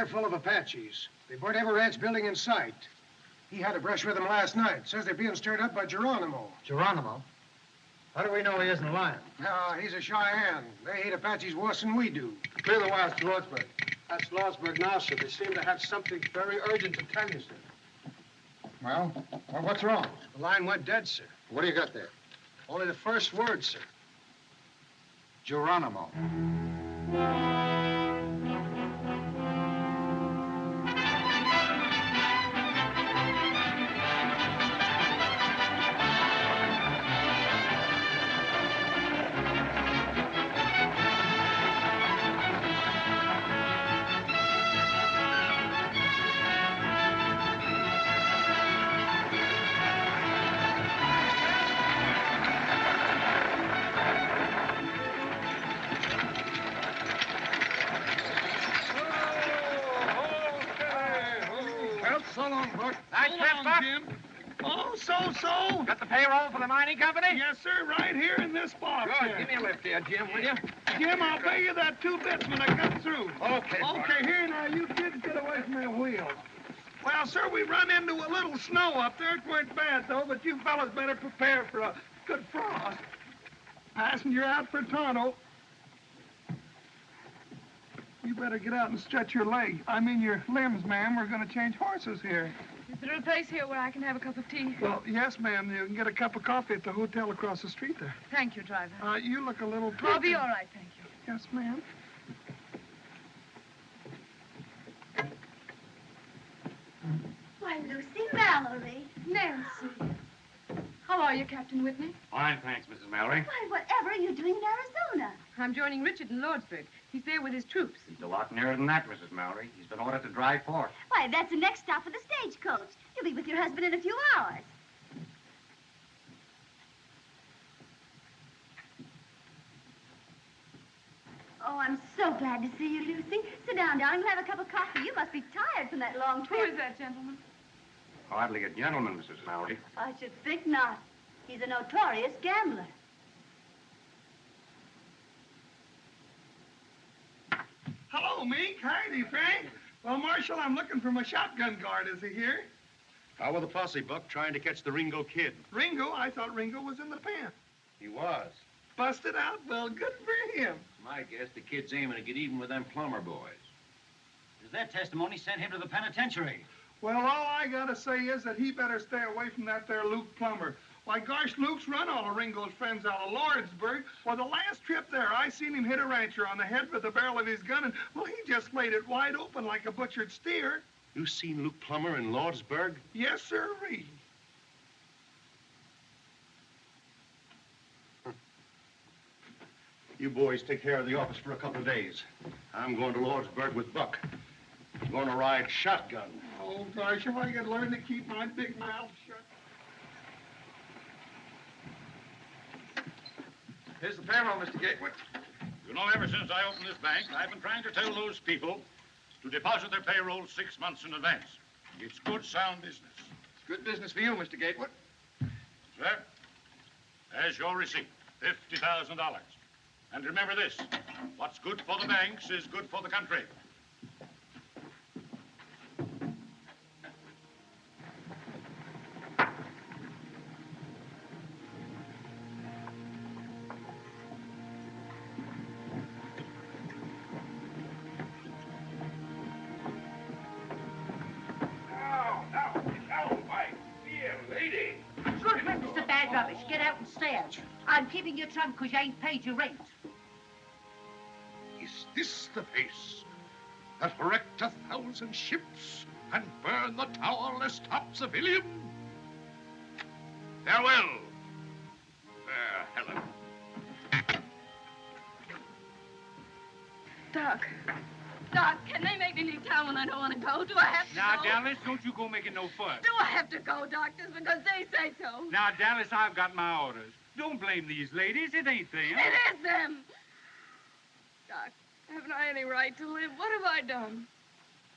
they're full of Apaches. They burnt every ranch building in sight. He had a brush with them last night. Says they're being stirred up by Geronimo. Geronimo? How do we know he isn't lying? He's a Cheyenne. They hate Apaches worse than we do. Clear the wires to Lordsburg. That's Lordsburg now, sir. They seem to have something very urgent to tell you, sir. Well, what's wrong? The line went dead, sir. What do you got there? Only the first word, sir. Geronimo. So? Got the payroll for the mining company? Yes, sir, right here in this box. Good. Here. Give me a lift here, Jim, will you? Jim, I'll pay you that 2 bits when I come through. Okay, Okay, here now, you kids get away from that wheel. Well, sir, we run into a little snow up there. It weren't bad, though, but you fellas better prepare for a good frost. Passenger out for Toronto. You better get out and stretch your leg. I mean your limbs, ma'am. We're going to change horses here. Is there a place here where I can have a cup of tea? Well, yes, ma'am. You can get a cup of coffee at the hotel across the street there. Thank you, driver. You look a little... I'll be all right, thank you. Yes, ma'am. Why, Lucy Mallory. Nancy. How are you, Captain Whitney? Fine, thanks, Mrs. Mallory. Why, whatever are you doing in Arizona? I'm joining Richard in Lordsburg. He's there with his troops. He's a lot nearer than that, Mrs. Mallory. He's been ordered to drive forth. Why, that's the next stop for the stagecoach. You'll be with your husband in a few hours. Oh, I'm so glad to see you, Lucy. Sit down, darling. We'll have a cup of coffee. You must be tired from that long Who trip. is that gentleman? Hardly a gentleman, Mrs. Mallory. I should think not. He's a notorious gambler. Hello, Meek. Heidi, Frank. Well, Marshal, I'm looking for my shotgun guard. Is he here? How with the posse, Buck, trying to catch the Ringo kid? Ringo? I thought Ringo was in the pen. He was. Busted out? Well, good for him. My guess the kid's aiming to get even with them plumber boys. Does that testimony send him to the penitentiary? Well, all I gotta say is that he better stay away from that there Luke Plummer. Why, gosh, Luke's run all of Ringo's friends out of Lordsburg. Well, the last trip there, I seen him hit a rancher on the head with the barrel of his gun, and, well, he just laid it wide open like a butchered steer. You seen Luke Plummer in Lordsburg? Yes, sirree. You boys take care of the office for a couple of days. I'm going to Lordsburg with Buck. I'm going to ride shotgun. Oh, gosh, if I could learn to keep my big mouth shut. Here's the payroll, Mr. Gatewood. You know, ever since I opened this bank, I've been trying to tell those people to deposit their payroll 6 months in advance. It's good, sound business. It's good business for you, Mr. Gatewood. Sir, there's your receipt, $50,000. And remember this, what's good for the banks is good for the country. Rubbish. Get out and stay out. I'm keeping your trunk because you ain't paid your rent. Is this the face that wrecked 1,000 ships and burned the towerless tops of Ilium? Farewell, fair Helen. Doc. Doc, can they make me leave town when I don't want to go? Do I have to Now, go? Dallas, don't you go making no fuss. Do I have to go, doctors, because they say so? Now, Dallas, I've got my orders. Don't blame these ladies. It ain't them. It is them. Doc, haven't I any right to live? What have I done?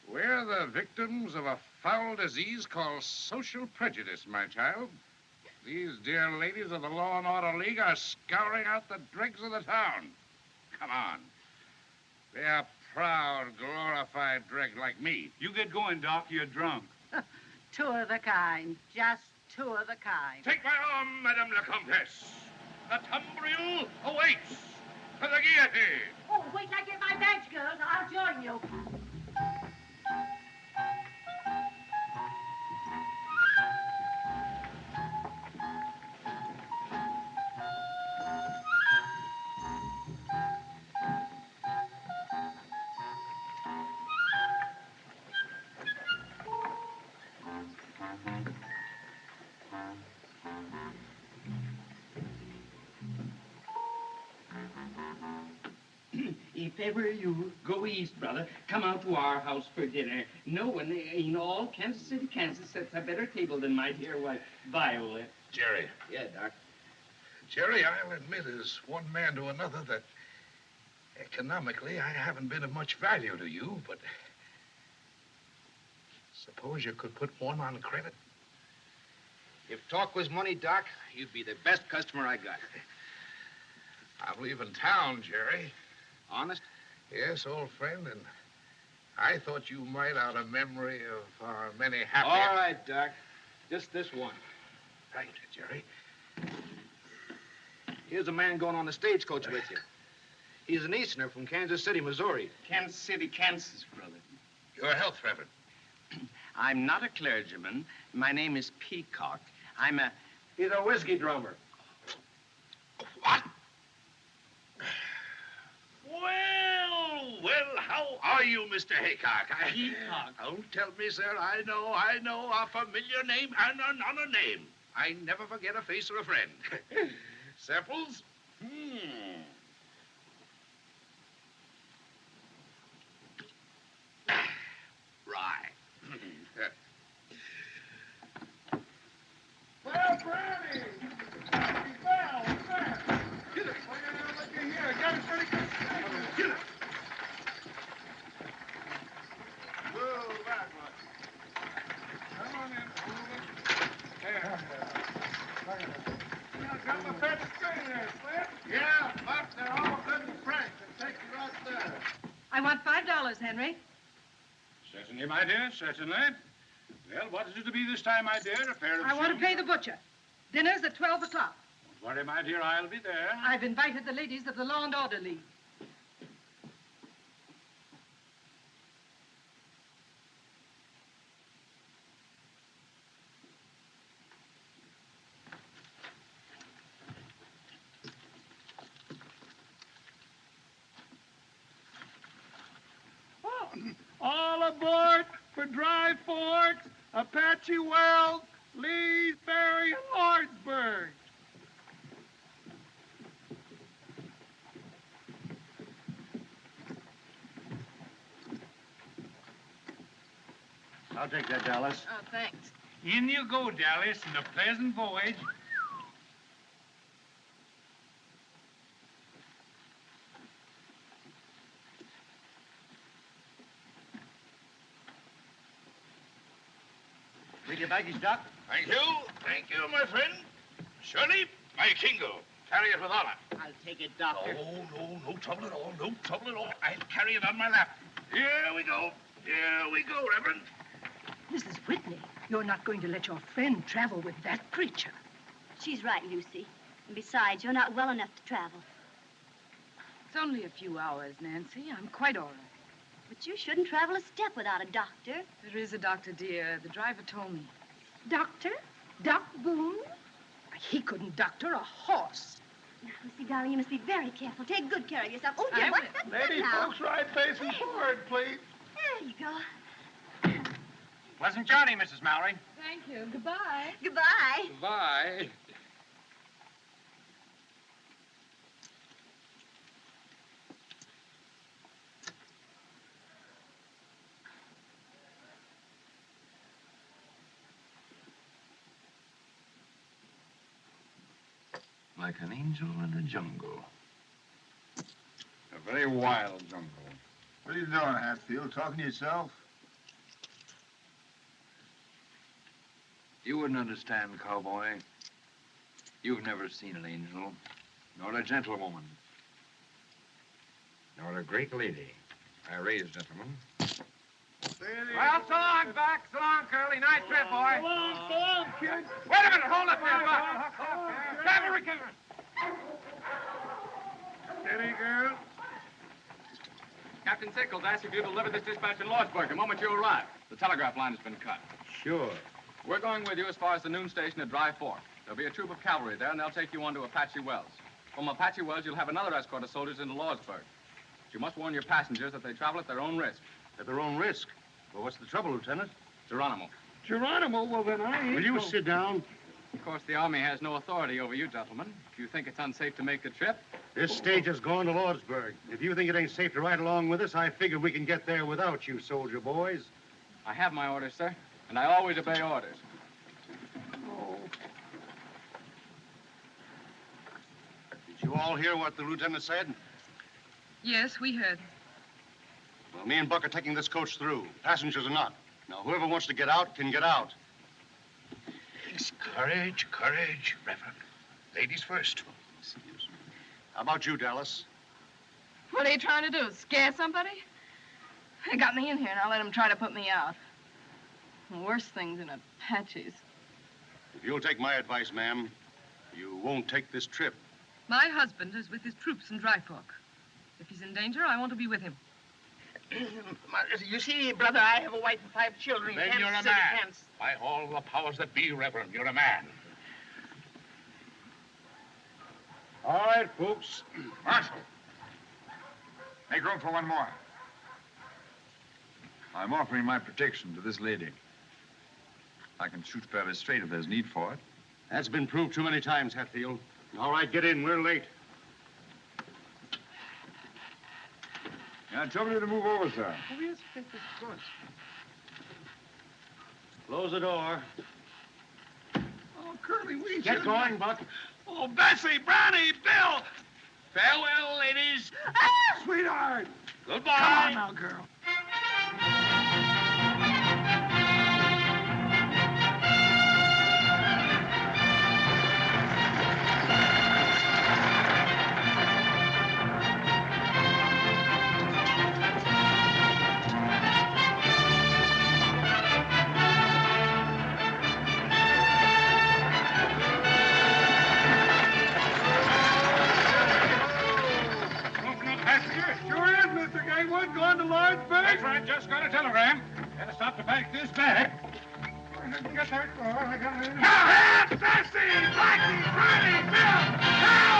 We're the victims of a foul disease called social prejudice, my child. These dear ladies of the Law and Order League are scouring out the dregs of the town. Come on. They're proud, glorified dreg like me. You get going, Doc. You're drunk. Two of the kind. Just two of the kind. Take my arm, Madame la Comtesse. The tumbril awaits for the guillotine. Oh, wait till I get my badge, girls. I'll join you. If ever you go east, brother, come out to our house for dinner. No one in all Kansas City, Kansas sets a better table than my dear wife, Viola. Jerry. Yeah, Doc. Jerry, I'll admit as one man to another that economically I haven't been of much value to you, but suppose you could put one on credit. If talk was money, Doc, you'd be the best customer I got. I'm leaving town, Jerry. Honest? Yes, old friend, and I thought you might, out of memory of our many happy... All right, Doc. Just this one. Right, Jerry. Here's a man going on the stagecoach with you. He's an Easterner from Kansas City, Missouri. Kansas City, Kansas, brother. Your health, Reverend. I'm not a clergyman. My name is Peacock. He's a whiskey drummer. What? Well, how are you, Mr. Haycock? Peacock. Don't tell me, sir. I know, a familiar name and another name. I never forget a face or a friend. Sepples? Right. Well, Granny! Happy Bell, what's that? Get it. Look at here. Got a pretty good snake. Get it. Whoa, that much. Come on in. Move it. There. Look at that. I got my pet string there, Flint. Yeah, but they're all good and fresh. It takes you right there. I want $5, Henry. Certainly, my dear, certainly. Well, what is it to be this time, my dear? A pair of I want to shoes? pay the butcher. Dinner's at 12 o'clock. Don't worry, my dear, I'll be there. I've invited the ladies of the Law and Order League. All aboard for Dry Forks, Apache Wells, Lee's Ferry, and Lordsburg. I'll take that, Dallas. Oh, thanks. In you go, Dallas, and a pleasant voyage. Take your baggage, Doc. Thank you, my friend. Shirley, my Kingo. Carry it with honor. I'll take it, Doctor. No trouble at all. No trouble at all. I'll carry it on my lap. Here we go, Reverend. Mrs. Whitney, you're not going to let your friend travel with that creature. She's right, Lucy. And besides, you're not well enough to travel. It's only a few hours, Nancy. I'm quite all right. But you shouldn't travel a step without a doctor. There is a doctor, dear. The driver told me. Doctor? Doc Boone? He couldn't doctor a horse. Now, Lucy, darling, you must be very careful. Take good care of yourself. Oh, dear, I what's will. that Lady now? folks, right facing forward, please. There you go. Pleasant journey, Mrs. Mallory. Thank you. Goodbye. Goodbye. Bye. Like an angel in the jungle. A very wild jungle. What are you doing, Hatfield? Talking to yourself? You wouldn't understand, cowboy. You've never seen an angel, nor a gentlewoman, nor a great lady. I raise, gentlemen. Well, so long, Buck. So long, Curly. Nice trip, boy. So long, kid. Wait a minute. Hold up there, Buck. Cavalry, cavalry. Steady, girl. Captain Sickles asked if you deliver this dispatch in Lordsburg the moment you arrive. The telegraph line has been cut. Sure. We're going with you as far as the noon station at Dry Fork. There'll be a troop of cavalry there, and they'll take you on to Apache Wells. From Apache Wells, you'll have another escort of soldiers into Lordsburg. But you must warn your passengers that they travel at their own risk. At their own risk? Well, what's the trouble, Lieutenant? Geronimo. Geronimo? Well, then I ain't Will you sit down? Of course, the Army has no authority over you, gentlemen. If you think it's unsafe to make the trip... This stage has gone to Lordsburg. If you think it ain't safe to ride along with us, I figure we can get there without you, soldier boys. I have my orders, sir, and I always obey orders. Did you all hear what the lieutenant said? Yes, we heard. Well, me and Buck are taking this coach through. Passengers are not. Now, whoever wants to get out can get out. Courage, courage, Reverend. Ladies first. How about you, Dallas? What are you trying to do, scare somebody? They got me in here, and I'll let them try to put me out. Worse things than Apaches. If you'll take my advice, ma'am, you won't take this trip. My husband is with his troops in Dry Fork. If he's in danger, I want to be with him. You see, brother, I have a wife and 5 children. Then Kansas you're a City, man. Kansas. By all the powers that be, Reverend, you're a man. All right, folks. Marshal, make room for one more. I'm offering my protection to this lady. I can shoot fairly straight if there's need for it. That's been proved too many times, Hatfield. All right, get in. We're late. Yeah, trouble you to move over, sir. Oh, yes, of course. Close the door. Oh, Curly, we Get should... going, Buck. Oh, Bessie, Brownie, Bill! Farewell, ladies. Ah! Sweetheart! Goodbye. Come on now, girl. Sure is, Mr. Gatewood. Going to Lordsburg? That's right. Just got a telegram. Gotta stop to pack this bag. Get that. Oh, I got it. Now, Bessie! Blackie! Brownie! Bill! Now!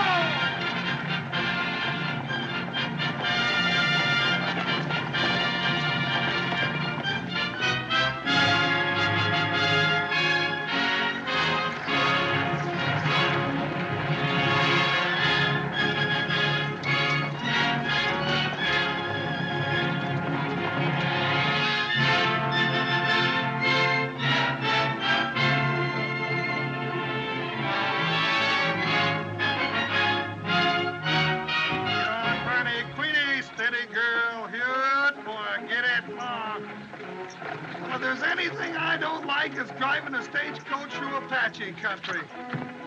If there's anything I don't like, it's driving a stagecoach through Apache country.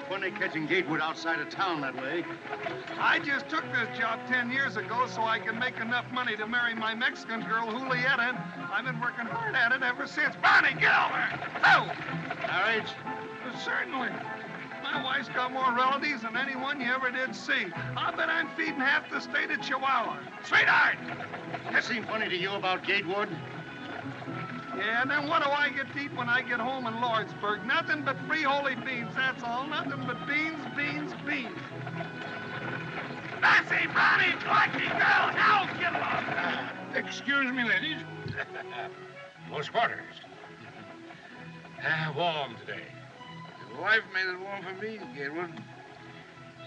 Funny catching Gatewood outside of town that way. I just took this job 10 years ago so I could make enough money to marry my Mexican girl, Julieta, and I've been working hard at it ever since. Bonnie, get over! Oh! Marriage? Certainly. My wife's got more relatives than anyone you ever did see. I bet I'm feeding half the state of Chihuahua. Sweetheart! That seem funny to you about Gatewood? Yeah, and then what do I get to eat when I get home in Lordsburg? Nothing but free holy beans, that's all. Nothing but beans, beans, beans. Bessie, Brownie, Blackie, girl, now get along. Excuse me, ladies. Close quarters. Warm today. Your wife made it warm for me, Gatewood.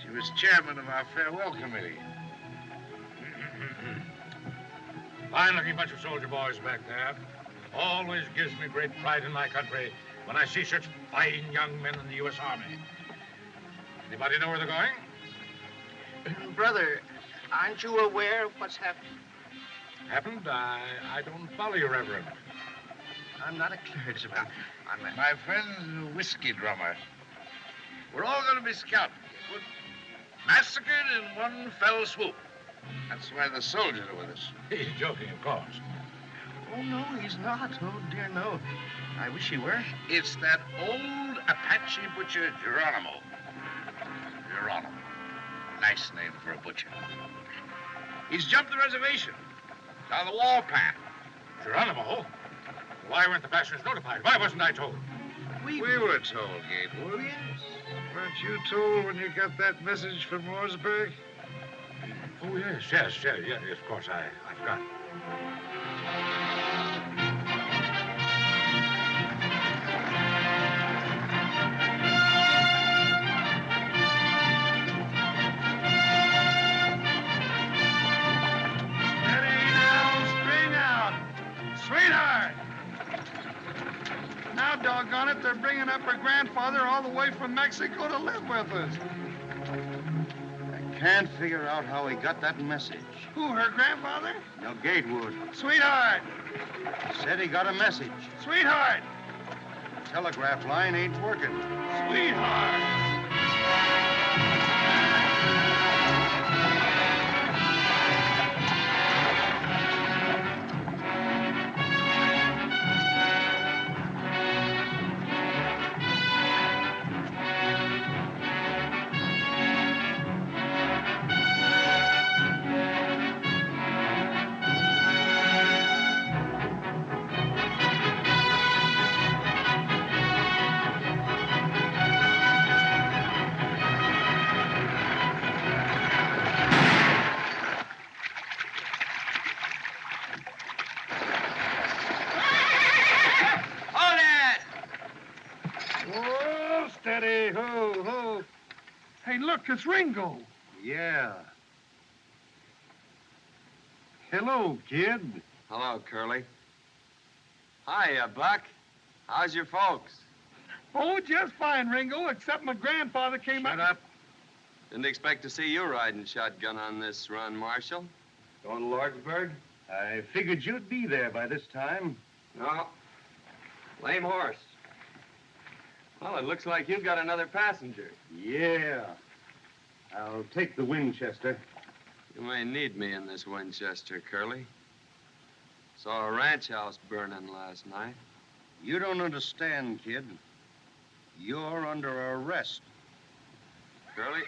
She was chairman of our farewell committee. Fine-looking bunch of soldier boys back there. Always gives me great pride in my country when I see such fine young men in the U.S. Army. Anybody know where they're going? Brother, aren't you aware of what's happened? Happened? I don't follow you, Reverend. I'm not a clergyman. My friend's a whiskey drummer. We're all going to be scouted, Gatewood. Massacred in one fell swoop. That's why the soldiers are with us. He's joking, of course. Oh, no, he's not. Oh, dear, no. I wish he were. It's that old Apache butcher, Geronimo. Geronimo. Nice name for a butcher. He's jumped the reservation. Down the warpath. Geronimo? Why weren't the passengers notified? Why wasn't I told? We were told, Gatewood. Yes. Weren't you told when you got that message from Mooresburg? Oh, yes, of course, I forgot. Sweetheart! Now, doggone it, they're bringing up her grandfather all the way from Mexico to live with us. I can't figure out how he got that message. Who, her grandfather? No, Gatewood. Sweetheart! Said he got a message. Sweetheart! The telegraph line ain't working. Sweetheart! Hey, look, it's Ringo. Yeah. Hello, kid. Hello, Curly. Hiya, Buck. How's your folks? Oh, just fine, Ringo, except my grandfather came Shut up. Didn't expect to see you riding shotgun on this run, Marshal. Going to Lordsburg? I figured you'd be there by this time. No. Lame horse. Well, it looks like you've got another passenger. Yeah. I'll take the Winchester. You may need me in this Winchester, Curly. Saw a ranch house burning last night. You don't understand, kid. You're under arrest. Curly?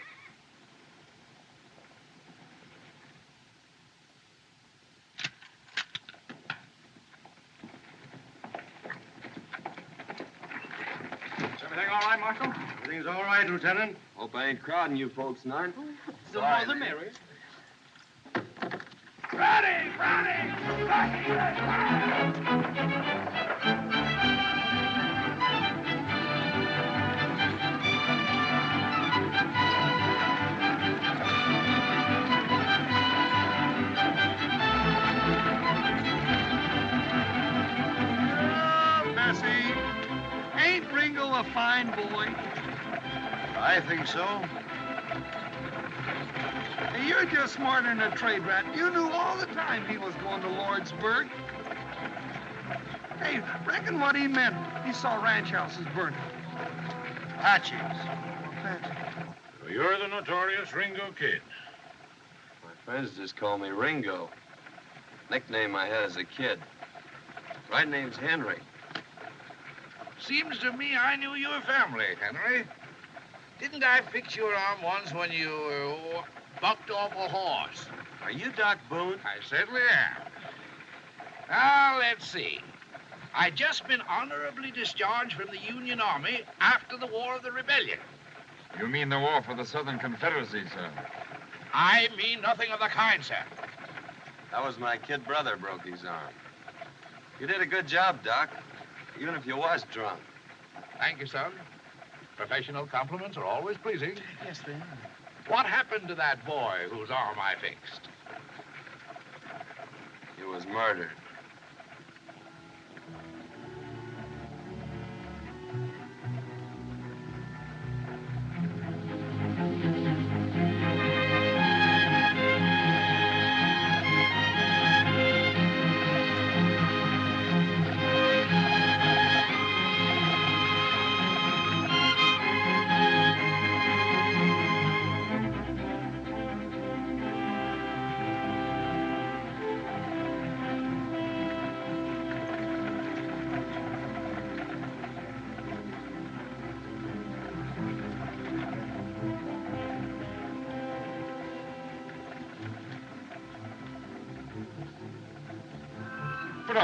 Is everything all right, Marshal? Everything's all right, Lieutenant. Hope I ain't crowding you folks none. The more the merrier. Ready! Bessie, ain't Ringo a fine boy? I think so. Hey, you're just smarter than a trade rat. You knew all the time he was going to Lordsburg. Hey, reckon what he meant. He saw ranch houses burning. Apaches. So you're the notorious Ringo Kid. My friends just call me Ringo. Nickname I had as a kid. Right name's Henry. Seems to me I knew your family, Henry. Didn't I fix your arm once when you bucked off a horse? Are you Doc Boone? I certainly am. Now, let's see. I just been honorably discharged from the Union Army after the War of the Rebellion. You mean the war for the Southern Confederacy, sir? I mean nothing of the kind, sir. That was my kid brother broke his arm. You did a good job, Doc, even if you was drunk. Thank you, son. Professional compliments are always pleasing. Yes, they are. What happened to that boy whose arm I fixed? He was murdered.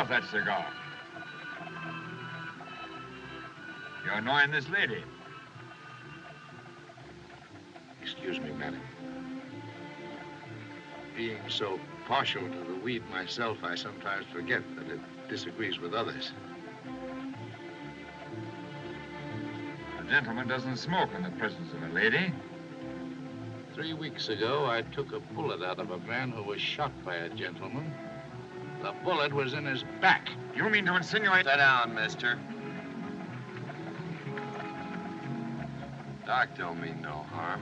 off that cigar. You're annoying this lady. Excuse me, madam. Being so partial to the weed myself, I sometimes forget that it disagrees with others. A gentleman doesn't smoke in the presence of a lady. 3 weeks ago, I took a bullet out of a man who was shot by a gentleman. The bullet was in his back. You mean to insinuate... Sit down, mister. Doc don't mean no harm.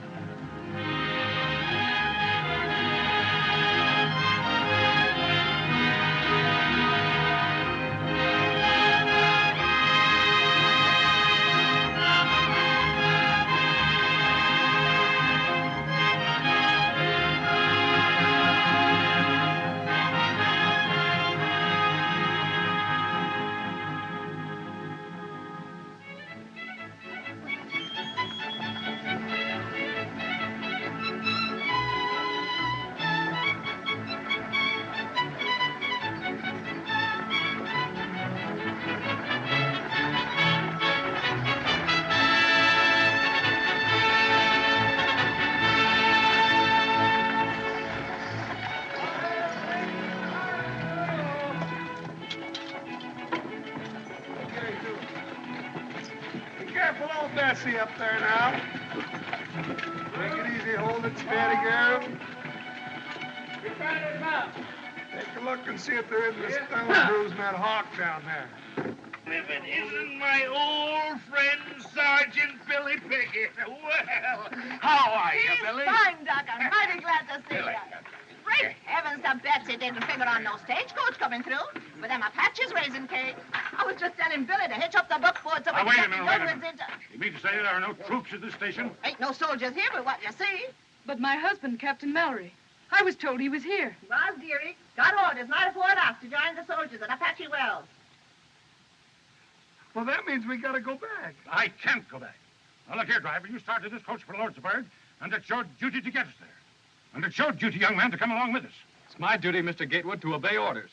Be careful, old Bessie up there now. Take it easy, hold it steady, girl. Take a look and see if there isn't a stone bruise in that hawk down there. If it isn't my old friend, Sergeant Billy Pickett. Well, how are you, He's Billy? fine, Doc. I'm mighty glad to see you. Great heavens, the Betsy didn't figure on no stagecoach coming through. With them Apaches raising cake. I was just telling Billy to hitch up the buckboard so we Wait a can minute, get wait the a minute. into... You mean to say there are no troops at this station? Ain't no soldiers here but what you see. But my husband, Captain Mallory, I was told he was here. Was, dearie. Got orders night before off to join the soldiers at Apache Wells. Well, that means we gotta go back. I can't go back. Now, look here, driver. You started this coach for Lordsburg, and it's your duty to get us there. And it's your duty, young man, to come along with us. It's my duty, Mr. Gatewood, to obey orders.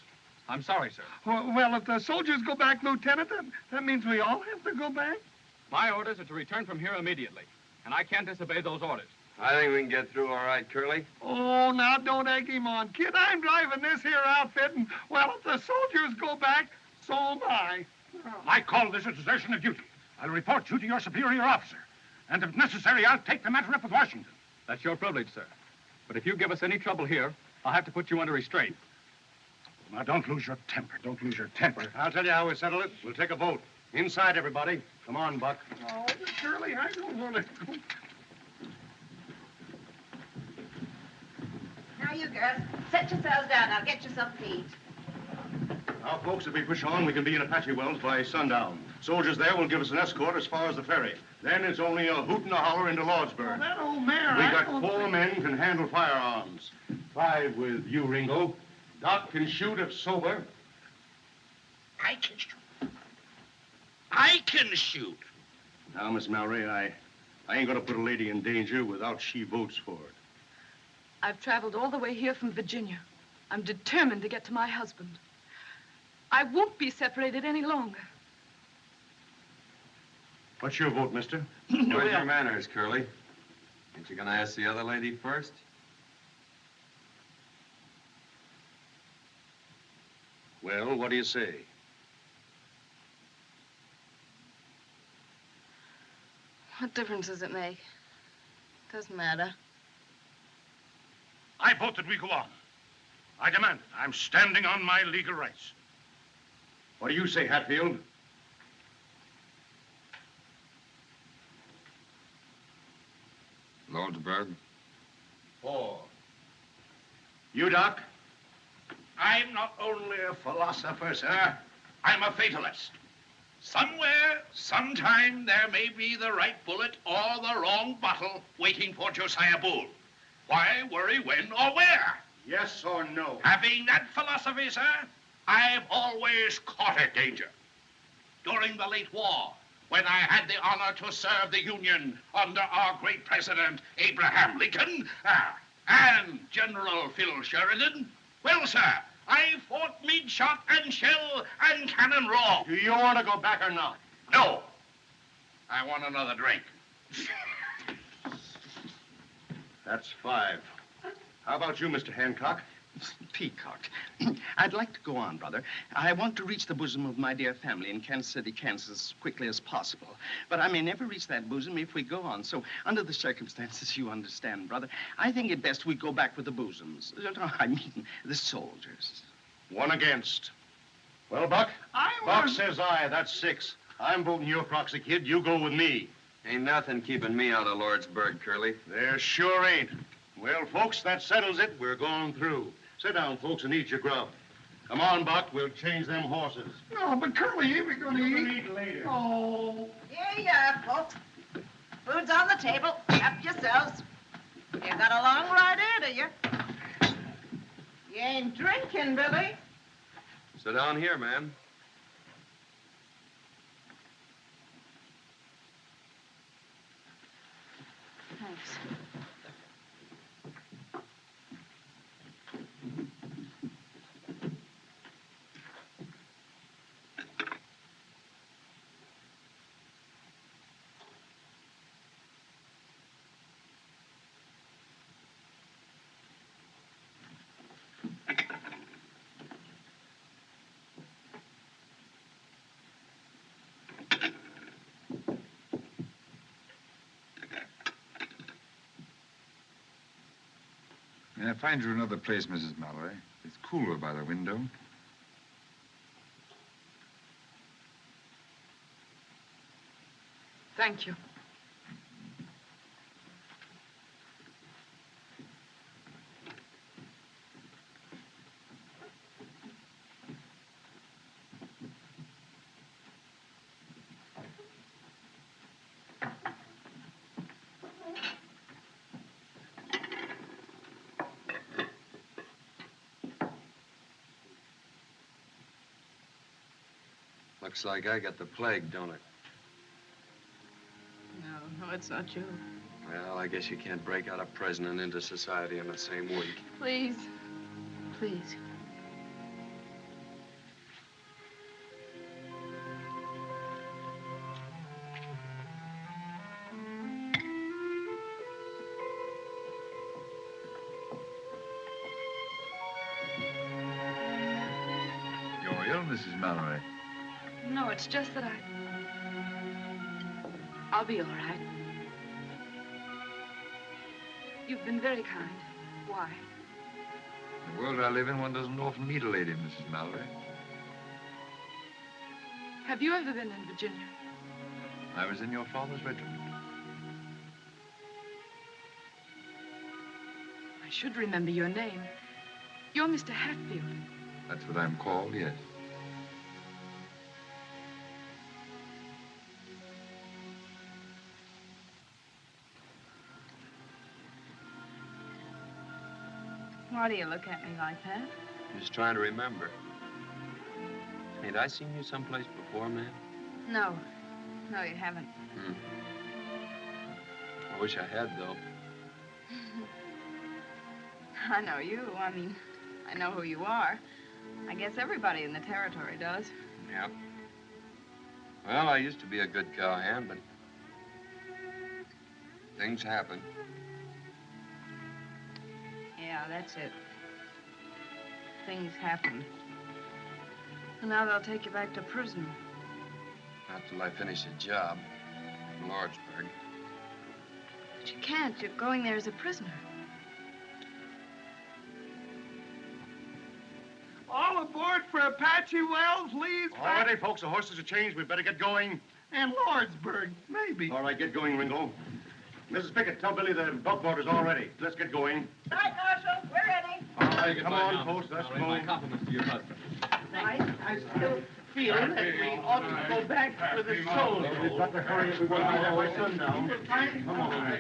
I'm sorry, sir. Well, if the soldiers go back, Lieutenant, that means we all have to go back? My orders are to return from here immediately, and I can't disobey those orders. I think we can get through all right, Curly. Oh, now don't egg him on. Kid, I'm driving this here outfit, and, well, if the soldiers go back, so am I. I call this a desertion of duty. I'll report you to your superior officer. And if necessary, I'll take the matter up with Washington. That's your privilege, sir. But if you give us any trouble here, I'll have to put you under restraint. Now, don't lose your temper. Don't lose your temper. I'll tell you how we settle it. We'll take a vote. Inside, everybody. Come on, Buck. Oh, but Curly, I don't want to go. Now, you girls, set yourselves down. I'll get you some to eat. Now, folks, if we push on, we can be in Apache Wells by sundown. Soldiers there will give us an escort as far as the ferry. Then it's only a hoot and a holler into Lordsburg. Oh, that old mare, We I got don't 4 think- men can handle firearms. 5 with you, Ringo. Doc can shoot if sober. I can shoot. I can shoot. Now, Miss Mallory, I ain't gonna put a lady in danger without she votes for it. I've traveled all the way here from Virginia. I'm determined to get to my husband. I won't be separated any longer. What's your vote, mister? Where's your manners, Curly? Ain't you gonna ask the other lady first? Well, what do you say? What difference does it make? Doesn't matter. I vote that we go on. I demand it. I'm standing on my legal rights. What do you say, Hatfield? Lordsburg. 4. You, Doc? I'm not only a philosopher, sir. I'm a fatalist. Somewhere, sometime, there may be the right bullet or the wrong bottle waiting for Josiah Boole. Why worry when or where? Yes or no? Having that philosophy, sir, I've always courted danger. During the late war, when I had the honor to serve the Union under our great president, Abraham Lincoln, and General Phil Sheridan, well, sir, I fought mid shot and shell and cannon raw. Do you want to go back or not? No. I want another drink. That's 5. How about you, Mr. Hancock? Peacock. I'd like to go on, brother. I want to reach the bosom of my dear family in Kansas City, Kansas, as quickly as possible. But I may never reach that bosom if we go on. So, under the circumstances, you understand, brother, I think it best we go back with the bosoms. I mean, the soldiers. 1 against. Well, Buck? Buck says aye. That's 6. I'm voting your proxy, kid. You go with me. Ain't nothing keeping me out of Lordsburg, Curly. There sure ain't. Well, folks, that settles it. We're going through. Sit down, folks, and eat your grub. Come on, Buck. We'll change them horses. No, but Curly, ain't we gonna eat? We'll eat later. Oh. Here you are, folks. Food's on the table. Help yourselves. You got a long ride ahead of you. You ain't drinking, Billy. Sit down here, man. Thanks. May I find you another place, Mrs. Mallory? It's cooler by the window. Thank you. Looks like I got the plague, don't it? No, it's not you. Well, I guess you can't break out of prison and into society in the same week. Please. Please. You're ill, Mrs. Mallory. No, it's just that I'll be all right. You've been very kind. Why? The world I live in, one doesn't often meet a lady, Mrs. Mallory. Have you ever been in Virginia? I was in your father's regiment. I should remember your name. You're Mr. Hatfield. That's what I'm called, yes. Why do you look at me like that? Just trying to remember. Ain't I seen you someplace before, man? No. No, you haven't. I wish I had, though. I know you. I mean, I know who you are. I guess everybody in the territory does. Yeah. Well, I used to be a good cowhand, but things happen. Yeah, that's it. Things happen. And now they'll take you back to prison. Not till I finish a job in Lordsburg. But you can't. You're going there as a prisoner. All aboard for Apache Wells, Lee's All righty, folks. The horses are changed. We better get going. And Lordsburg, maybe. All right, get going, Ringo. Mrs. Pickett, tell Billy the buckboard is all ready. Let's get going. Right, Marshal, we're ready. All right, come on, folks. Let's go. My compliments to your husband. I still feel that we ought to go back for the soldiers. We've got to hurry if we want to be there by sundown. Come on.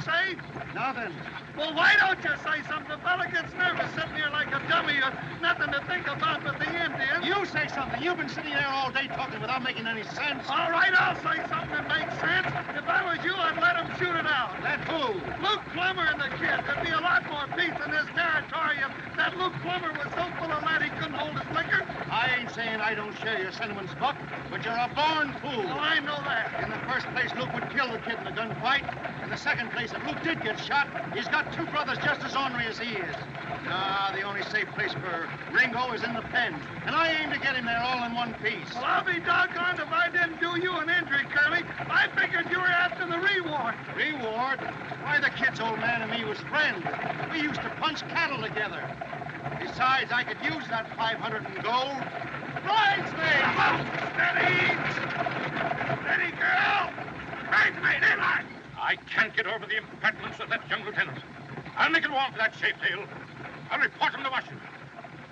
say? Nothing. Well, why don't you say something? The fella gets nervous sitting here like a dummy. Nothing to think about but the Indians. You say something. You've been sitting there all day talking without making any sense. All right, I'll say something that makes sense. If I was you, I'd let him shoot it out. Let who? Luke Plummer and the kid. There'd be a lot more peace in this territory if that Luke Plummer was so full of lead he couldn't hold his liquor. I ain't saying I don't share your sentiments, Buck, but you're a born fool. Well, I know that. In the first place, Luke would kill the kid in the gunfight. In the second place, if Luke did get shot, he's got two brothers just as ornery as he is. Nah, the only safe place for Ringo is in the pen, and I aim to get him there all in one piece. Well, I'll be doggone if I didn't do you an injury, Curly. I figured you were after the reward. Reward? Why, the kid's old man and me was friends. We used to punch cattle together. Besides, I could use that 500 in gold. Bridesmaid! Steady! Steady, girl! Bridesmaid, Eli! I can't get over the impertinence of that young lieutenant. I'll make it warm for that safe deal. I'll report him to Washington.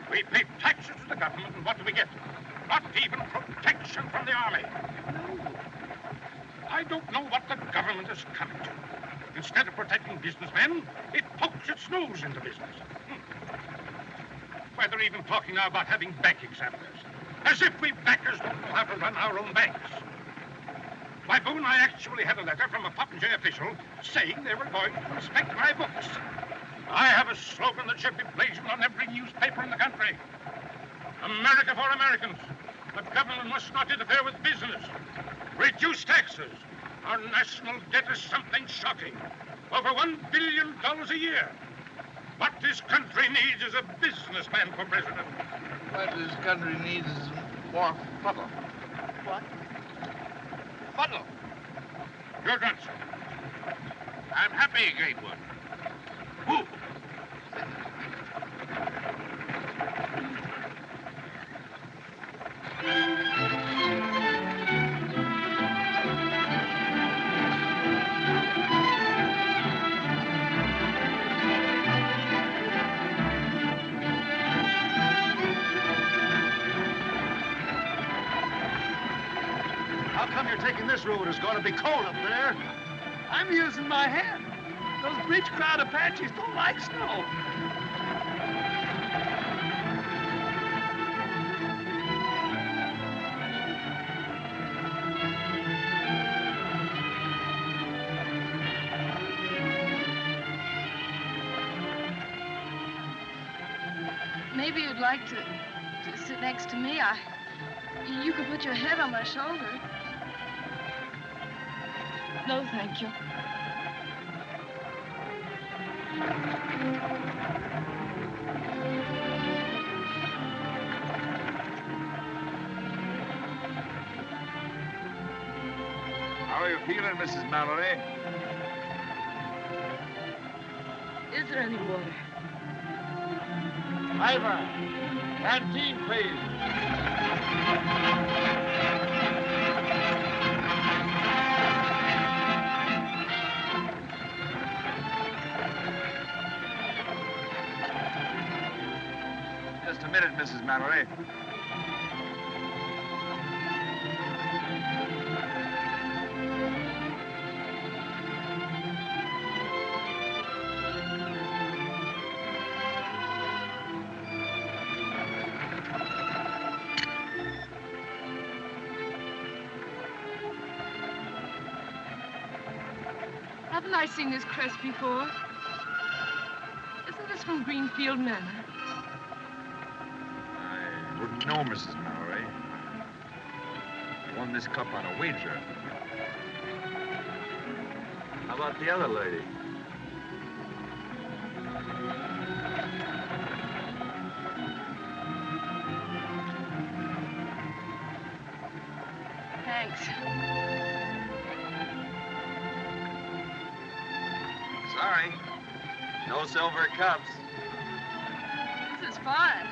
We pay taxes to the government, and what do we get? Not even protection from the army. No. I don't know what the government has come to. Instead of protecting businessmen, it pokes its nose into business. Why, they're even talking now about having bank examiners. As if we bankers don't know how to run our own banks. Why, Boone, I actually had a letter from a Popinjay official saying they were going to inspect my books. I have a slogan that should be blazoned on every newspaper in the country. America for Americans. The government must not interfere with business. Reduce taxes. Our national debt is something shocking. Over $1 billion a year. What this country needs is a businessman for president. What this country needs is more fuddle. What? Fuddle. Your answer. I'm happy, great one. Who? How come you're taking this road? It's going to be cold up there. I'm using my hand. Those breech crowd Apaches don't like snow. Maybe you'd like to sit next to me. You could put your head on my shoulder. No, thank you. How are you feeling, Mrs. Mallory? Is there any water? Ivor, canteen, please. Just a minute, Mrs. Mallory. Haven't I seen this crest before? Isn't this from Greenfield Manor? I wouldn't know, Mrs. Mallory. I won this cup on a wager. How about the other lady? Thanks. Sorry. No silver cups. This is fun.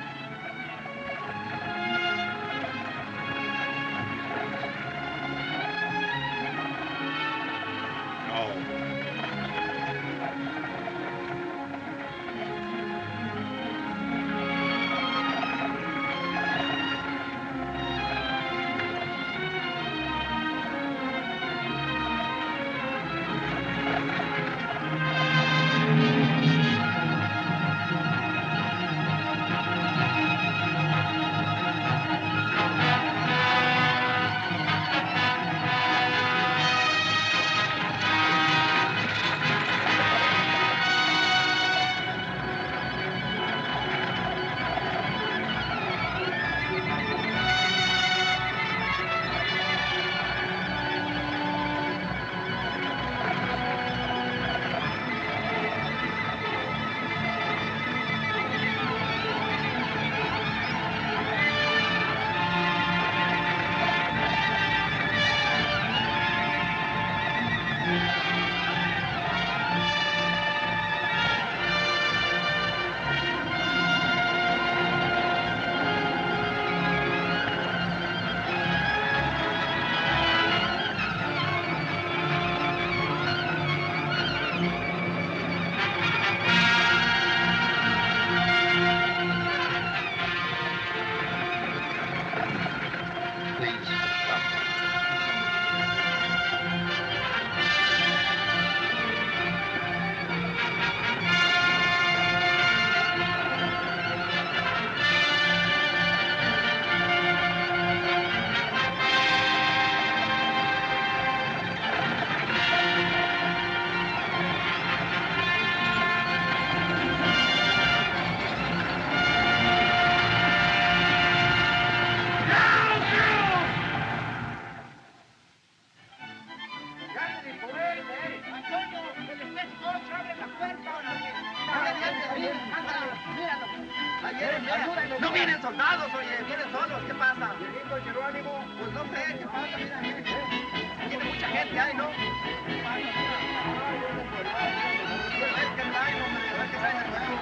vienen soldados, oye, vienen solos, ¿qué pasa? Viejito Jerónimo, pues no sé, ¿qué pasa? Mira, tiene mucha gente ahí, ¿no? ¿Qué pasa? Mira, a ver qué traen, hombre, a ver qué traen de nuevo.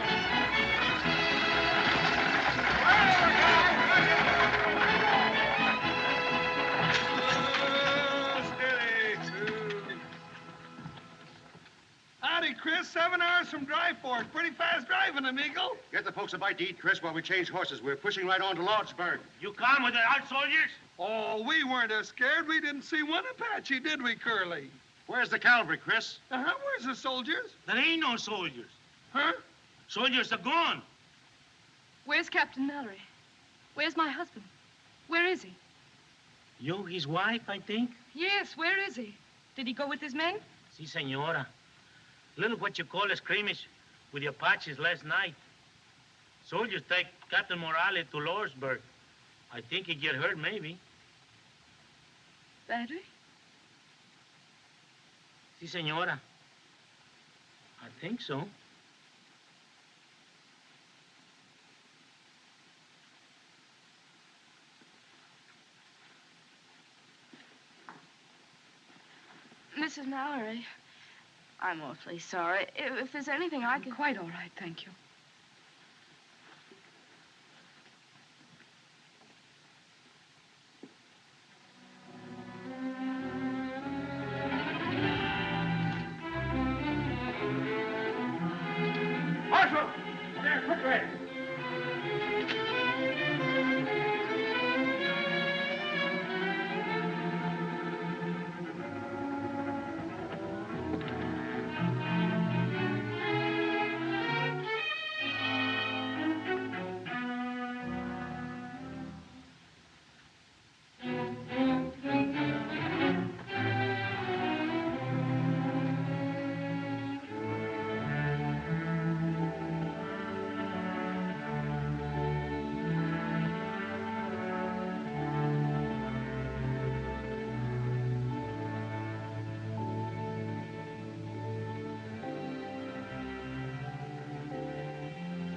Howdy, Chris. 7 hours from Dry Fork. Pretty fast driving, amigo. Get the folks a bite to eat, Chris, while we change horses. We're pushing right on to Lordsburg. You come with the out soldiers? Oh, we weren't as scared. We didn't see one Apache, did we, Curly? Where's the cavalry, Chris? Where's the soldiers? There ain't no soldiers. Huh? Soldiers are gone. Where's Captain Mallory? Where's my husband? Where is he? You, his wife, I think? Yes, where is he? Did he go with his men? Si, senora. Little what you call a skirmish with the Apaches last night. Soldiers take Captain Morales to Lordsburg. I think he get hurt, maybe. Badly? Si, senora. I think so. Mrs. Mallory, I'm awfully sorry. If there's anything I can... Quite all right, thank you. Marshal! There, quickly!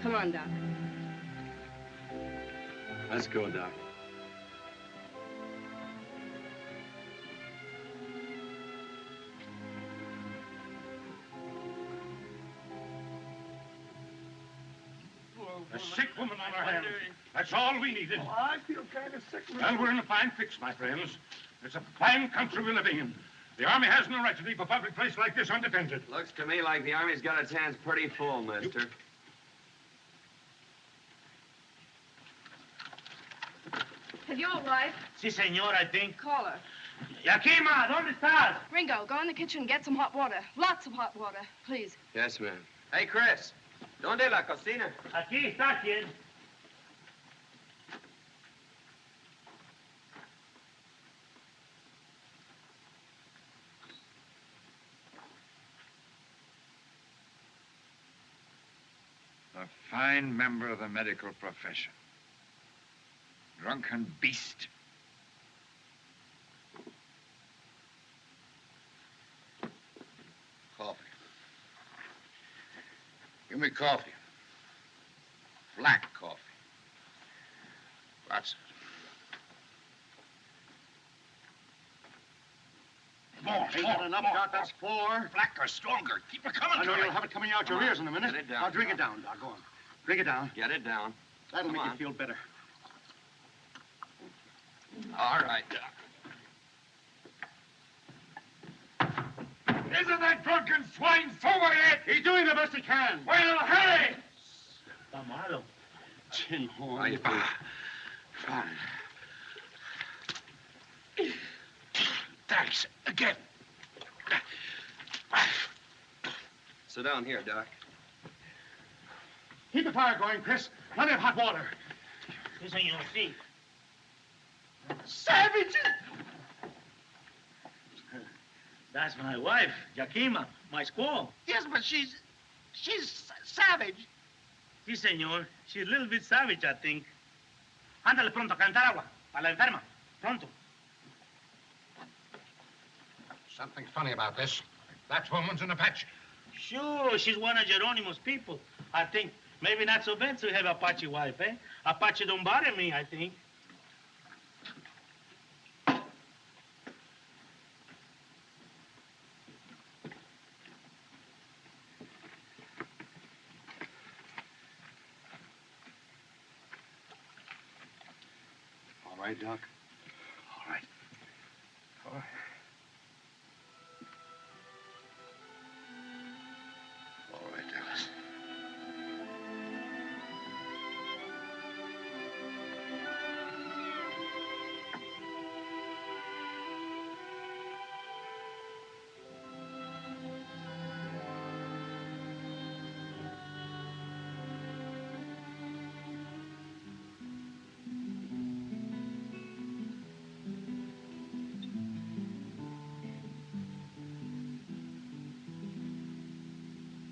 Come on, Doc. Let's go, Doc. A sick woman on our hands. That's all we needed. Oh, I feel kind of sick. Well, we're in a fine fix, my friends. It's a fine country we're living in. The Army has no right to leave a public place like this undefended. Looks to me like the Army's got its hands pretty full, mister. Have your wife? Si, senor, I think. Call her. Yakima, ¿dónde estás? Ringo, go in the kitchen and get some hot water. Lots of hot water, please. Yes, ma'am. Hey, Chris. ¿Dónde la cocina? Aquí está, kid. A fine member of the medical profession. Drunken beast. Coffee. Give me coffee. Black coffee. Lots of it. More. Ain't that enough, Doc? That's 4. Blacker, stronger. Keep it coming. I know you'll have it coming out your ears in a minute. Get it down, Now, drink Doc. it down, Doc. Go on. Drink it down. Get it down. That'll Come make on. you feel better. All right, Doc. Isn't that drunken swine sober yet? He's doing the best he can. Well, hurry! Está malo. Tin horn. Right. Fine. Thanks. Again. Sit down here, Doc. Keep the fire going, Chris. Plenty of hot water. Si, senor, si. Savages! That's my wife, Yakima, my squaw. Yes, but she's savage. Si, senor. She's a little bit savage, I think. Ándale pronto, calentar agua. Para la enferma. Pronto. Something funny about this. That woman's an Apache. Sure, she's one of Geronimo's people. I think Maybe not so bad to have Apache wife, eh? Apache don't bother me, I think. All right, Doc? All right. All right. All right, Dallas.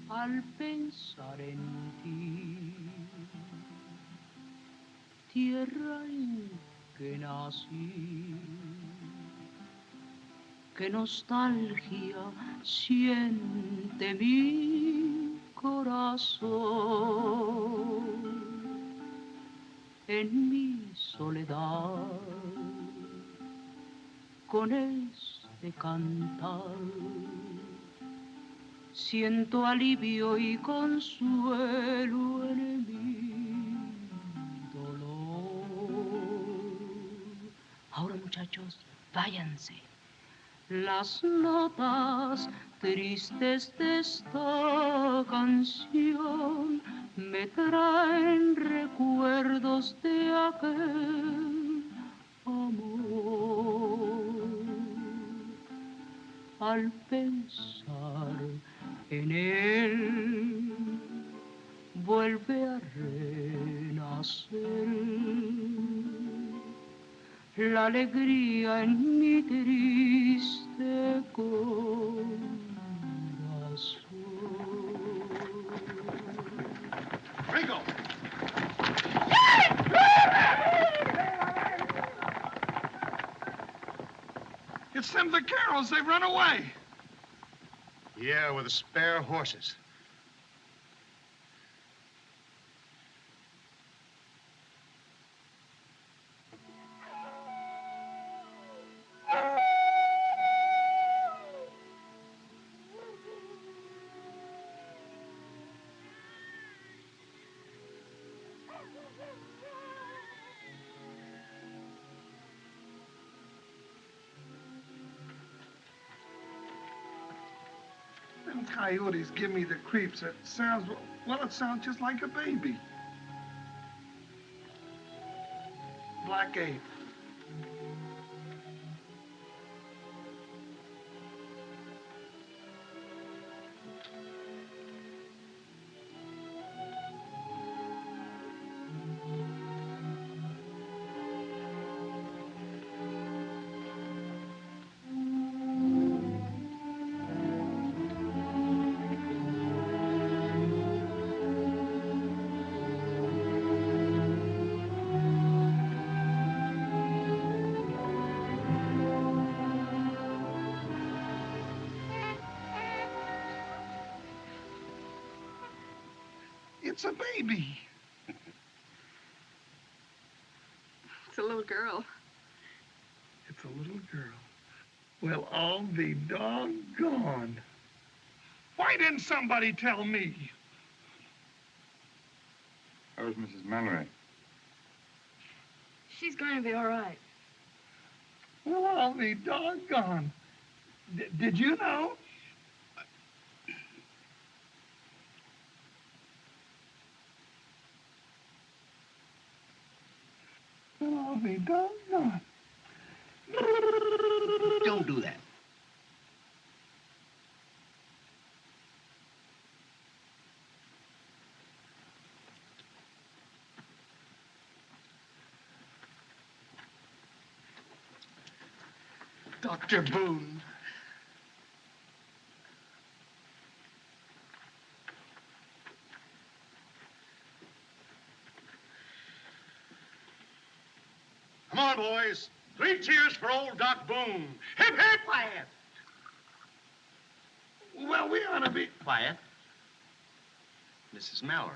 Al pensar en ti, tierra en que nací, qué nostalgia siente mi corazón en mi soledad con este cantar. Siento alivio y consuelo en mi dolor. Ahora, muchachos, váyanse. Las notas tristes de esta canción me traen recuerdos de aquel amor. Al pensar en él, vuelve a renacer la alegría en mi triste corazón. Ringo! It's them vaqueros. They've run away. Yeah, with the spare horses. Them coyotes give me the creeps. It sounds, well, it sounds just like a baby. Black Ape. It's a baby. It's a little girl. It's a little girl. Well, I'll be doggone. Why didn't somebody tell me? How's Mrs. Mallory? She's going to be all right. Well, I'll be doggone. Did you know? Well, I'll be doggone. Don't do that. Dr. Boone. Come on, boys. 3 cheers for old Doc Boone. Hip, hip! Quiet. Well, we ought to be... Quiet. Mrs. Mallory.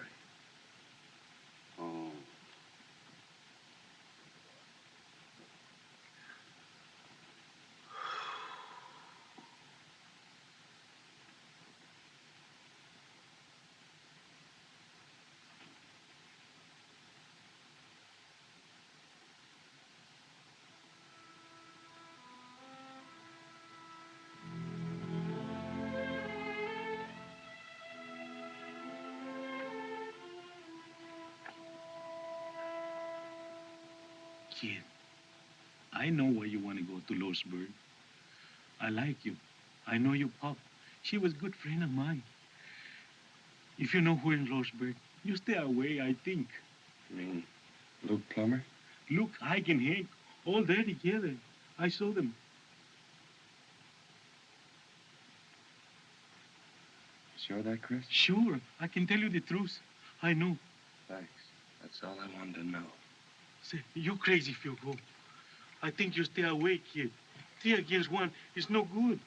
Kid, I know why you want to go to Lordsburg. I like you. I know your pop. She was a good friend of mine. If you know who in Lordsburg, you stay away, I think. You mean Luke Plummer? Luke, Ike, and Hank, all there together. I saw them. Sure that, Chris? Sure. I can tell you the truth. I know. Thanks. That's all I wanted to know. Say, you're crazy if you go. I think you stay away, kid. 3 against 1 is no good.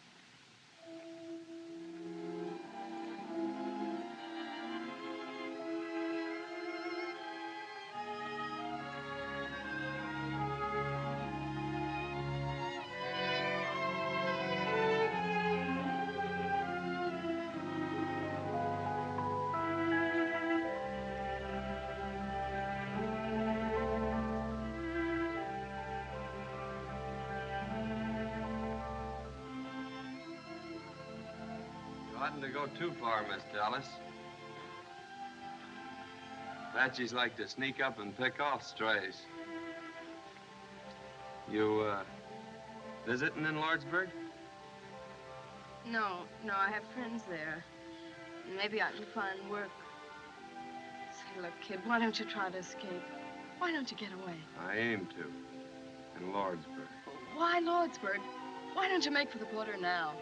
To go too far, Miss Dallas. Apaches like to sneak up and pick off strays. You, visiting in Lordsburg? No, I have friends there. Maybe I can find work. Say, look, kid, why don't you try to escape? Why don't you get away? I aim to. In Lordsburg. Why Lordsburg? Why don't you make for the border now?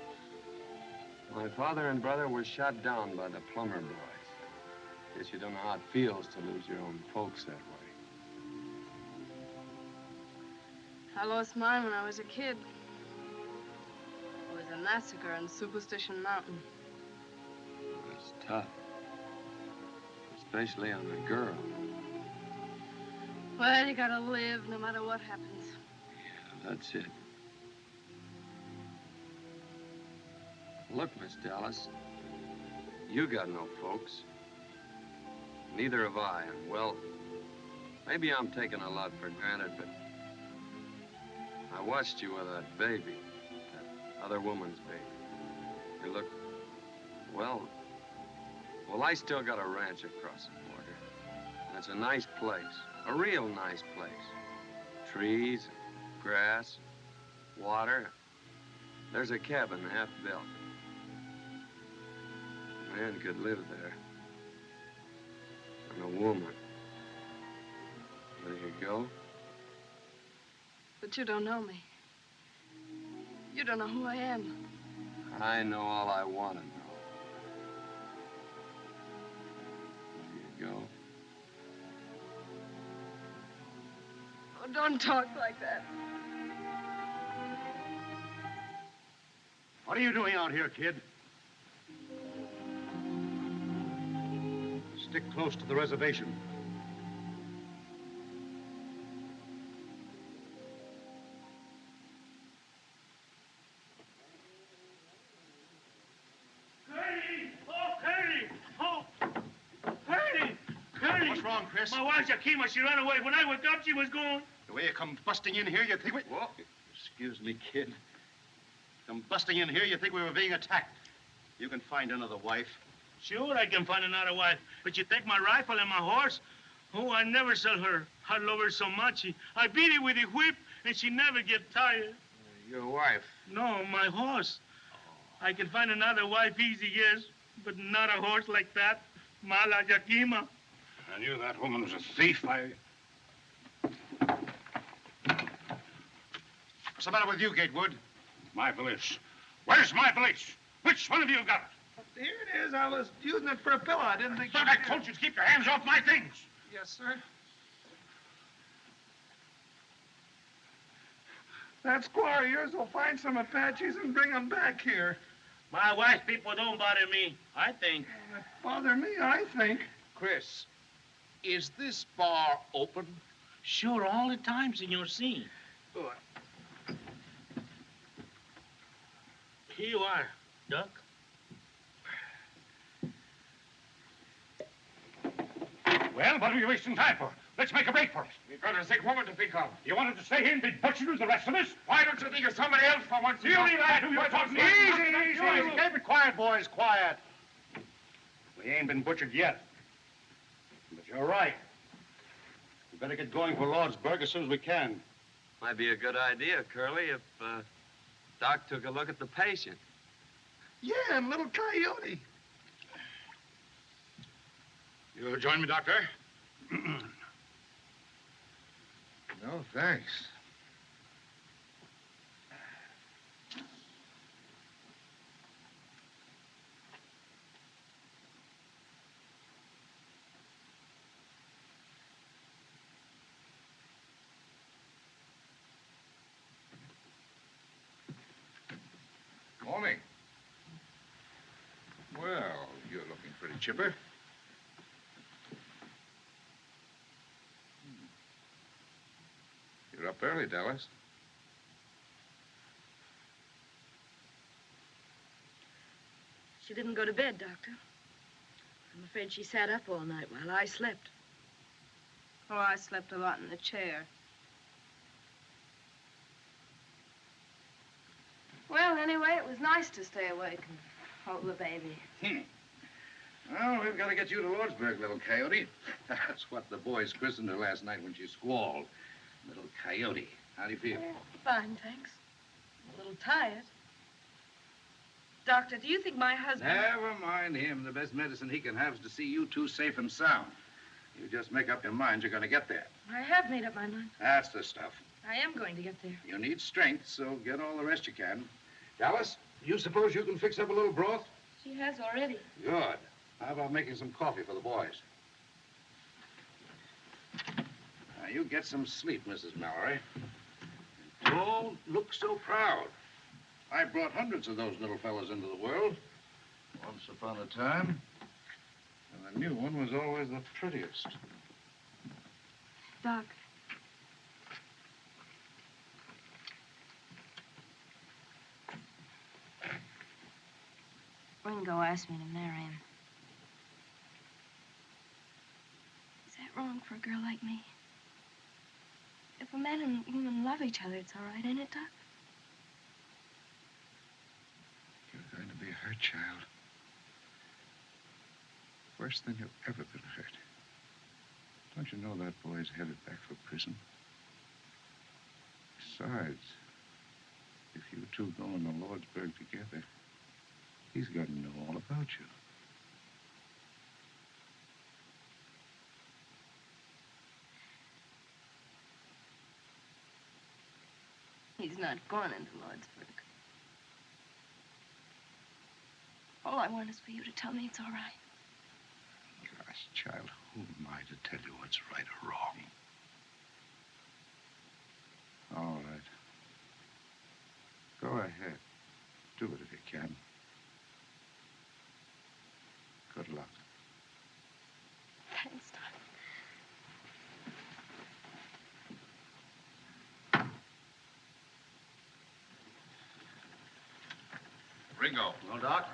My father and brother were shot down by the Plummer boys. Guess you don't know how it feels to lose your own folks that way. I lost mine when I was a kid. It was a massacre on Superstition Mountain. It's tough. Especially on a girl. Well, you gotta live no matter what happens. Yeah, that's it. Look, Miss Dallas, you got no folks. Neither have I, and well, maybe I'm taking a lot for granted, but I watched you with that baby, that other woman's baby. You look, well, I still got a ranch across the border. And it's a nice place, a real nice place. Trees, grass, water. There's a cabin half built. A man could live there. And a woman. There you go. But you don't know me. You don't know who I am. I know all I want to know. There you go. Oh, don't talk like that. What are you doing out here, kid? Stick close to the reservation. Curly! What's wrong, Chris? My wife, Yakima, she ran away. When I woke up, she was gone. The way you come busting in here, you think we... Whoa. Excuse me, kid. Come busting in here, you think we were being attacked. You can find another wife. Sure, I can find another wife. But you take my rifle and my horse? Oh, I never sell her. I love her so much. I beat her with a whip, and she never get tired. Your wife? No, my horse. I can find another wife easy, yes, but not a horse like that. Mala Yakima. I knew that woman was a thief. What's the matter with you, Gatewood? My valise. Where's my valise? Which one of you got it? Here it is. I was using it for a pillow. I didn't think... But I told you to keep your hands off my things. Yes, sir. That squaw of yours will find some Apaches and bring them back here. My wife's people don't bother me, I think. Bother me, I think. Chris, is this bar open? Sure, all the time, Senor C. Here you are, Duck. Well, what are you wasting time for? Let's make a break for it. We've got a sick woman to think of. You wanted to stay here and be butchered with the rest of us? Why don't you think of somebody else for once? You leave that who you're talking to. Easy. Keep it quiet, boys, quiet. We ain't been butchered yet. But you're right. Better get going for Lordsburg as soon as we can. Might be a good idea, Curly, if Doc took a look at the patient. Yeah, and little Coyote. You'll join me, Doctor? No, thanks. Morning. Well, you're looking pretty chipper. You're up early, Dallas. She didn't go to bed, Doctor. I'm afraid she sat up all night while I slept. Oh, I slept a lot in the chair. Well, anyway, it was nice to stay awake and hold the baby. Well, we've got to get you to Lordsburg, little Coyote. That's what the boys christened her last night when she squalled. Little Coyote. How do you feel? Fine, thanks. I'm a little tired. Doctor, do you think my husband... Never mind him. The best medicine he can have is to see you two safe and sound. You just make up your mind you're going to get there. I have made up my mind. That's the stuff. I am going to get there. You need strength, so get all the rest you can. Dallas, you suppose you can fix up a little broth? She has already. Good. How about making some coffee for the boys? Now, you get some sleep, Mrs. Mallory. Don't look so proud. I brought hundreds of those little fellas into the world. Once upon a time. And the new one was always the prettiest. Doc. Ringo asked me to marry him. Is that wrong for a girl like me? If a man and woman love each other, it's all right, ain't it, Doc? You're going to be hurt, child. Worse than you've ever been hurt. Don't you know that boy's headed back for prison? Besides, if you two go into Lordsburg together, he's got to know all about you. He's not going into Lordsburg. All I want is for you to tell me it's all right. Gosh, child, who am I to tell you what's right or wrong? All right. Go ahead. Do it if you can. Good luck. Thanks, Doc. Ringo. No, Doc?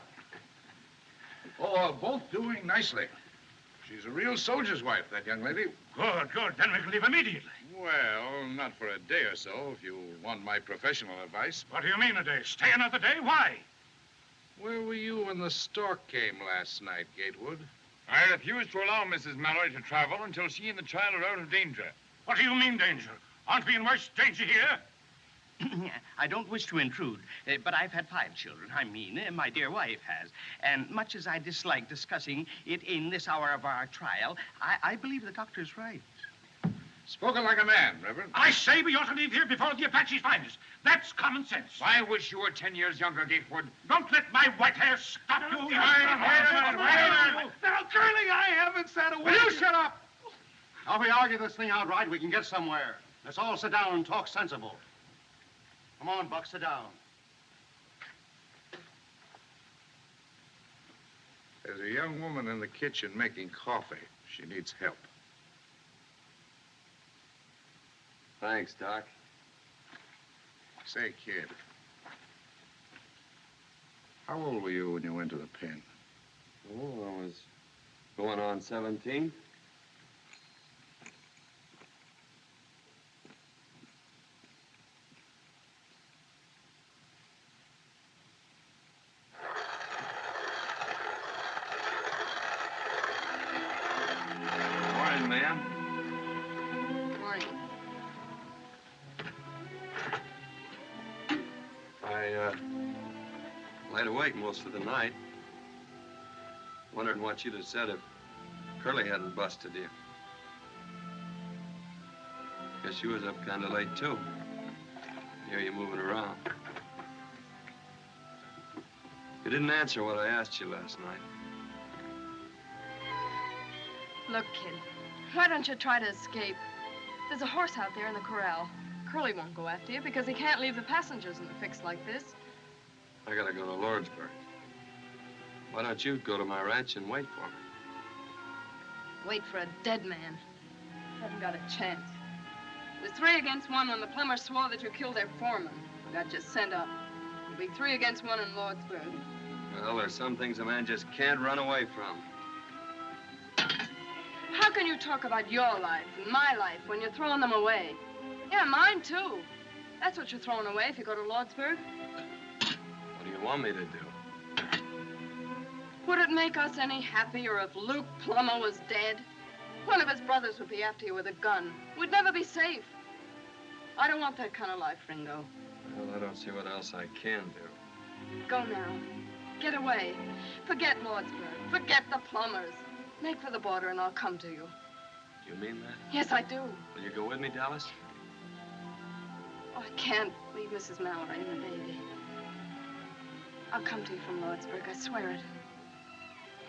Oh, both doing nicely. She's a real soldier's wife, that young lady. Good, good. Then we can leave immediately. Well, not for a day or so, if you want my professional advice. What do you mean a day? Stay another day? Why? Where were you when the stork came last night, Gatewood? I refuse to allow Mrs. Mallory to travel until she and the child are out of danger. What do you mean, danger? Aren't we in worse danger here? I don't wish to intrude, but I've had 5 children. I mean, my dear wife has. And much as I dislike discussing it in this hour of our trial, I believe the doctor's right. Spoken like a man, Reverend. I say we ought to leave here before the Apaches find us. That's common sense. I wish you were 10 years younger, Gatewood. Don't let my white hair stop you. Wait a minute. Now, Curly, I haven't said a word. Will you shut up? Now, if we argue this thing outright, we can get somewhere. Let's all sit down and talk sensible. Come on, Buck, sit down. There's a young woman in the kitchen making coffee. She needs help. Thanks, Doc. Say, kid, how old were you when you went to the pen? Oh, I was going on 17. Morning, ma'am. Laid awake most of the night. Wondering what you'd have said if Curly hadn't busted you. Guess you was up kind of late, too. Hear you moving around. You didn't answer what I asked you last night. Look, kid, why don't you try to escape? There's a horse out there in the corral. Curly won't go after you because he can't leave the passengers in a fix like this. I gotta go to Lordsburg. Why don't you go to my ranch and wait for me? Wait for a dead man. Haven't got a chance. It was 3 against 1 when the plumbers swore that you killed their foreman. Got you sent up. It'll be 3 against 1 in Lordsburg. Well, there's some things a man just can't run away from. How can you talk about your life and my life when you're throwing them away? Yeah, mine too. That's what you're throwing away if you go to Lordsburg. What do you want me to do? Would it make us any happier if Luke Plummer was dead? One of his brothers would be after you with a gun. We'd never be safe. I don't want that kind of life, Ringo. Well, I don't see what else I can do. Go now. Get away. Forget Lordsburg. Forget the Plumbers. Make for the border and I'll come to you. Do you mean that? Yes, I do. Will you go with me, Dallas? Oh, I can't leave Mrs. Mallory and the baby. I'll come to you from Lordsburg, I swear it.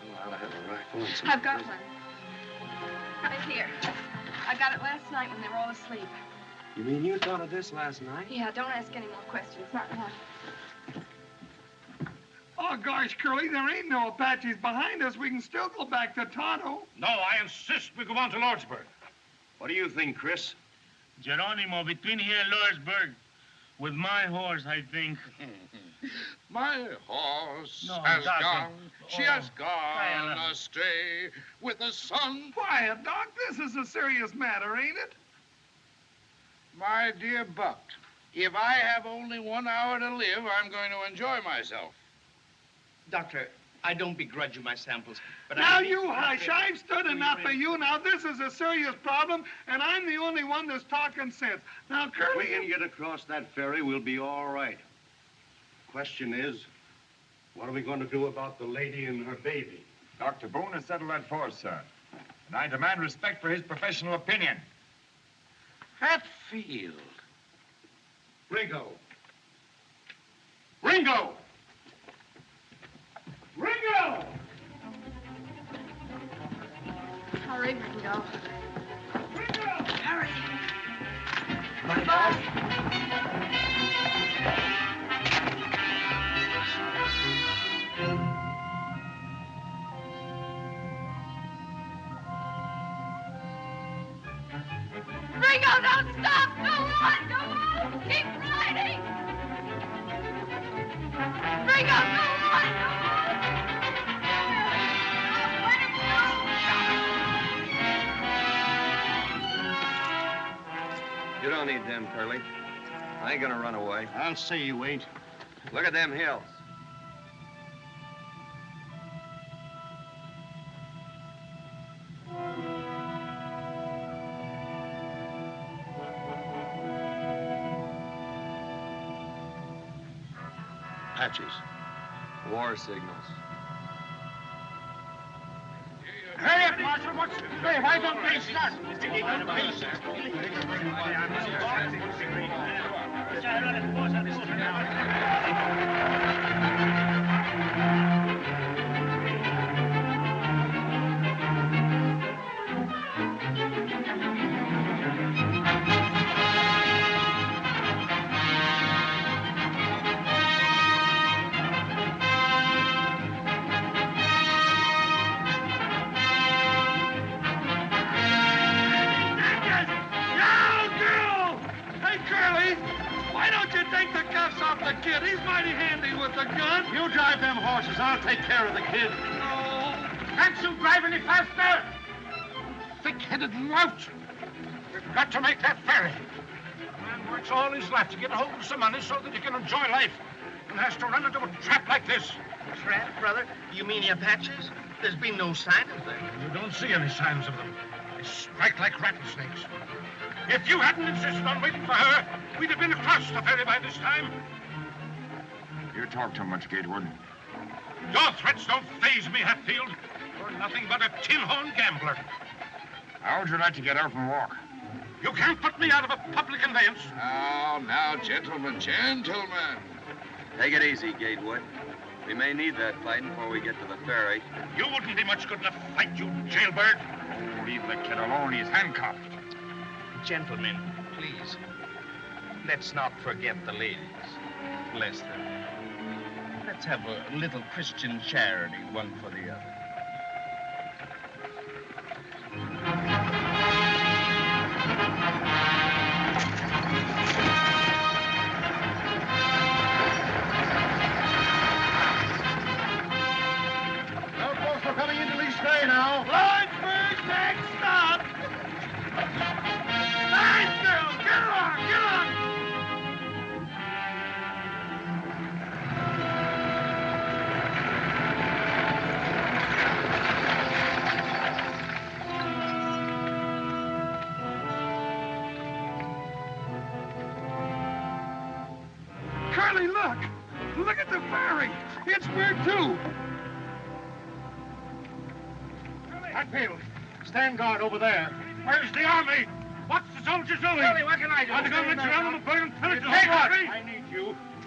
Well, I ought to have a rifle and some... I've got one. Right here. I got it last night when they were all asleep. You mean you thought of this last night? Yeah, don't ask any more questions. Not now. Oh, gosh, Curly, there ain't no Apaches behind us. We can still go back to Tonto. No, I insist we go on to Lordsburg. What do you think, Chris? Geronimo, between here and Lordsburg, with my horse, I think. My horse No, has Doctor. gone, she has gone Quiet. astray with the sun. Quiet, Doc. This is a serious matter, ain't it? My dear Buck, if I have only 1 hour to live, I'm going to enjoy myself. Doctor, I don't begrudge you my samples, but Now you hush. I've stood enough of you. Now, this is a serious problem, and I'm the only one that's talking sense. Now, If Curly... we can get across that ferry, we'll be all right. Question is, what are we going to do about the lady and her baby? Dr. Boone has settled that for us, sir. And I demand respect for his professional opinion. Hatfield. Ringo! Ringo! Ringo! Hurry, Ringo. Ringo! Hurry. Bye. Ringo, don't stop! Go on! Go on! Keep riding! Ringo, go on! Go on! Let him go! You don't need them, Curly. I ain't gonna run away. I'll say you ain't. Look at them hills. Apaches. War signals. Hurry up, Marshal. Hey, why don't they start? Take the cuffs off the kid. He's mighty handy with the gun. You drive them horses. I'll take care of the kid. No. Can't you drive any faster? Thick-headed lout. We've got to make that ferry. A man works all his life to get a hold of some money so that he can enjoy life, and has to run into a trap like this. Trap, brother? You mean the Apaches? There's been no sign of them. You don't see any signs of them. They strike like rattlesnakes. If you hadn't insisted on waiting for her, we'd have been across the ferry by this time. You talk too much, Gatewood. Your threats don't faze me, Hatfield. You're nothing but a tin-horn gambler. How would you like to get out and walk? You can't put me out of a public conveyance. Now, gentlemen, gentlemen. Take it easy, Gatewood. We may need that fighting before we get to the ferry. You wouldn't be much good in a fight, you jailbird. Oh, leave the kid alone. He's handcuffed. Gentlemen, please. Let's not forget the ladies. Bless them. Let's have a little Christian charity, one for the other. Well, folks, we're coming into Lee's Bay now. Lawrenceburg, next stop. Nice girls, get along, get along. Curly, look! Look at the ferry! It's where too! Hatfield, stand guard over there. Where's the army? What's the soldiers doing? Curly, what can I do? Are they going to let you run them a burning pillage? Take what? I need you.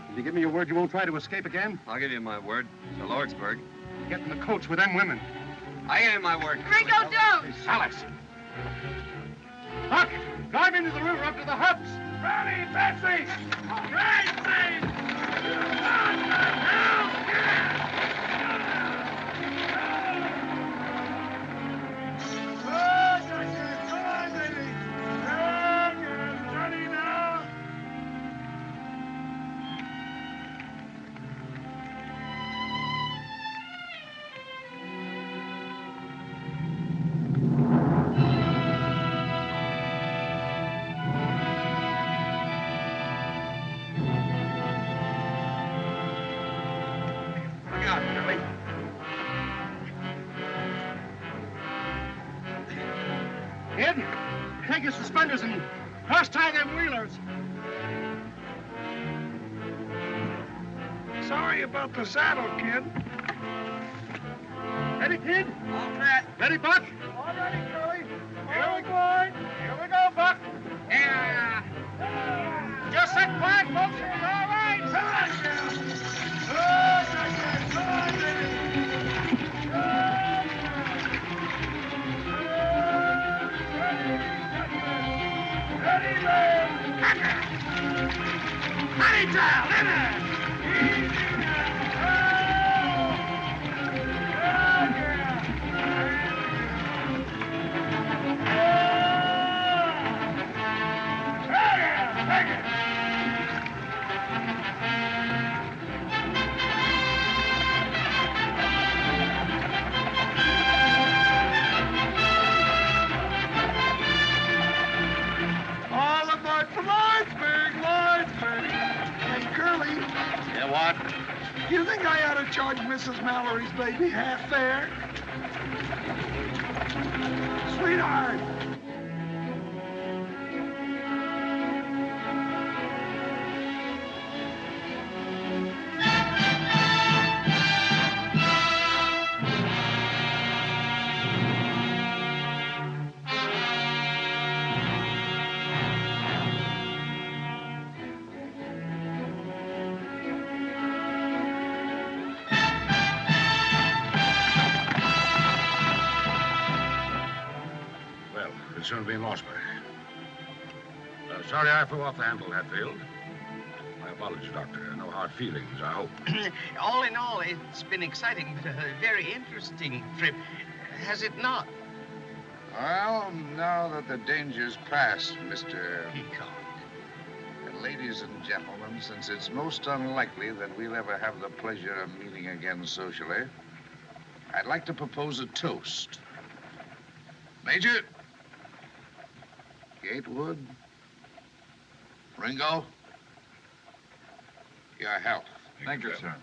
Will you give me your word you won't try to escape again? I'll give you my word. To Lordsburg. Get in the coach with them women. I give you my word. Ringo, don't! Hey, Alice. Buck, drive into the river up to the huts. Ronnie, Betsy! Betsy! Look out, Curly. Kid, take your suspenders and cross-tie them wheelers. Sorry about the saddle, kid. Ready, kid? All set. Ready, Buck? All ready, Curly. Here we go. Here we go, Buck. Yeah. Just sit quiet, folks. It's all right. All aboard for Lawrenceburg, Lawrenceburg. Hey, Curly, Yeah, what? you think I ought to charge Mrs. Mallory's baby half fare? Sweetheart. Well, we'll soon be in Lawsburg. Sorry I flew off the handle, Hatfield. My apologies, Doctor. No hard feelings, I hope. All in all, it's been exciting, but a very interesting trip. Has it not? Well, now that the danger's past, Mr. Peacock. Ladies and gentlemen, since it's most unlikely that we'll ever have the pleasure of meeting again socially, I'd like to propose a toast. Major, Gatewood, Ringo, your health. Thank you, sir.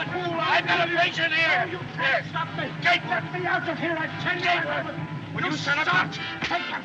fool! I've got a patient here! You can't stop me! Get Let me out of here, I tell you! Will you set up? Take him!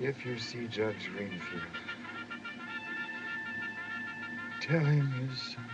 If you see Judge Greenfield, tell him his son.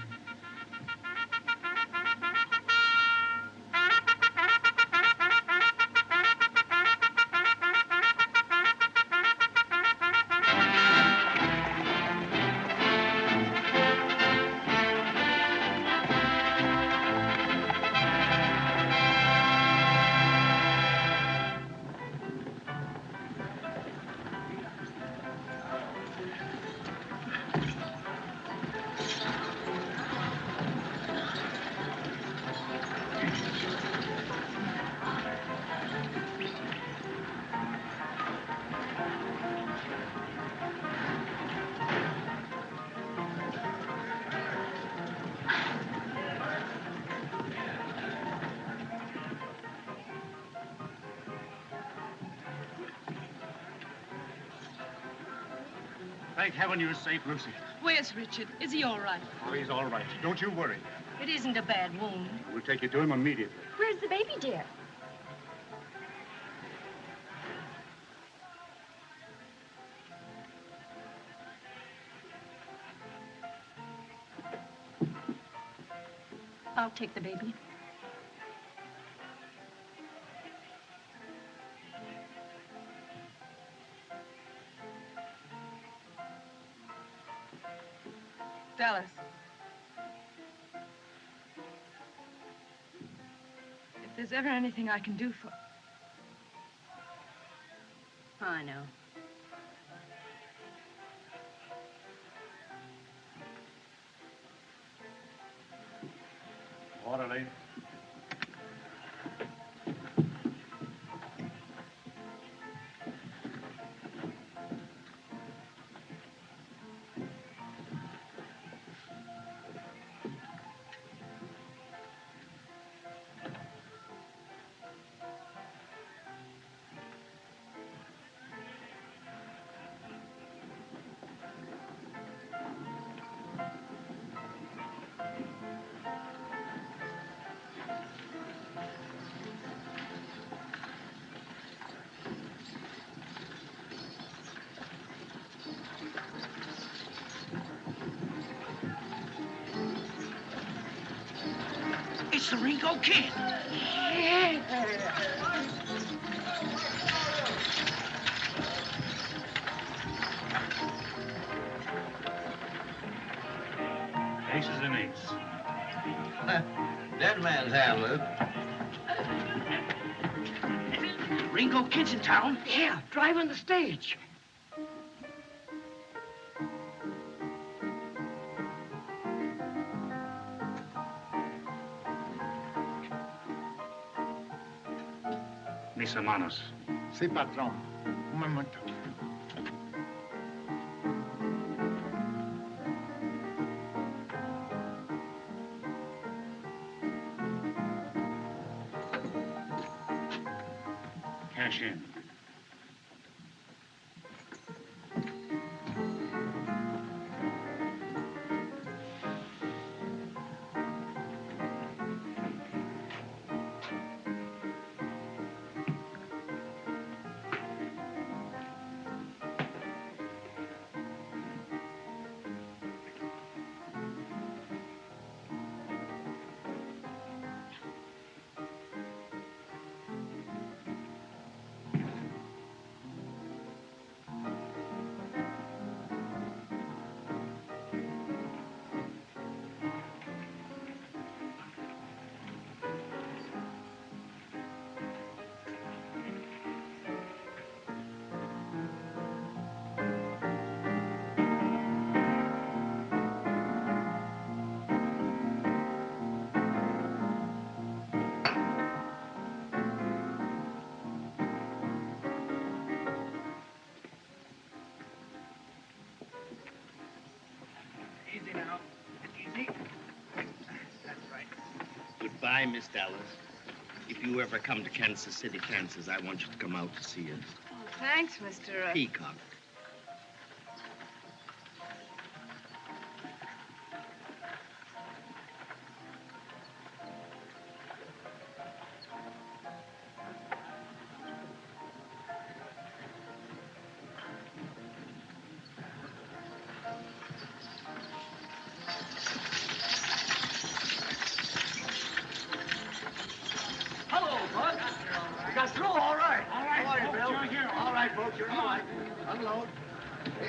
Thank heaven you're safe, Lucy. Where's Richard? Is he all right? Oh, he's all right. Don't you worry. It isn't a bad wound. We'll take you to him immediately. Where's the baby, dear? I'll take the baby. Dallas. If there's ever anything I can do for... I know. Orderly. It's the Ringo Kid. Aces and eights. Dead man's hand, Luke. Ringo Kid's in town? Yeah, driving the stage. Mis hermanos. Sí, patrón. Un momento. Cash in. Easy now. Easy. That's right. Goodbye, Miss Dallas. If you ever come to Kansas City, Kansas, I want you to come out to see us. Oh, thanks, Mr. Peacock.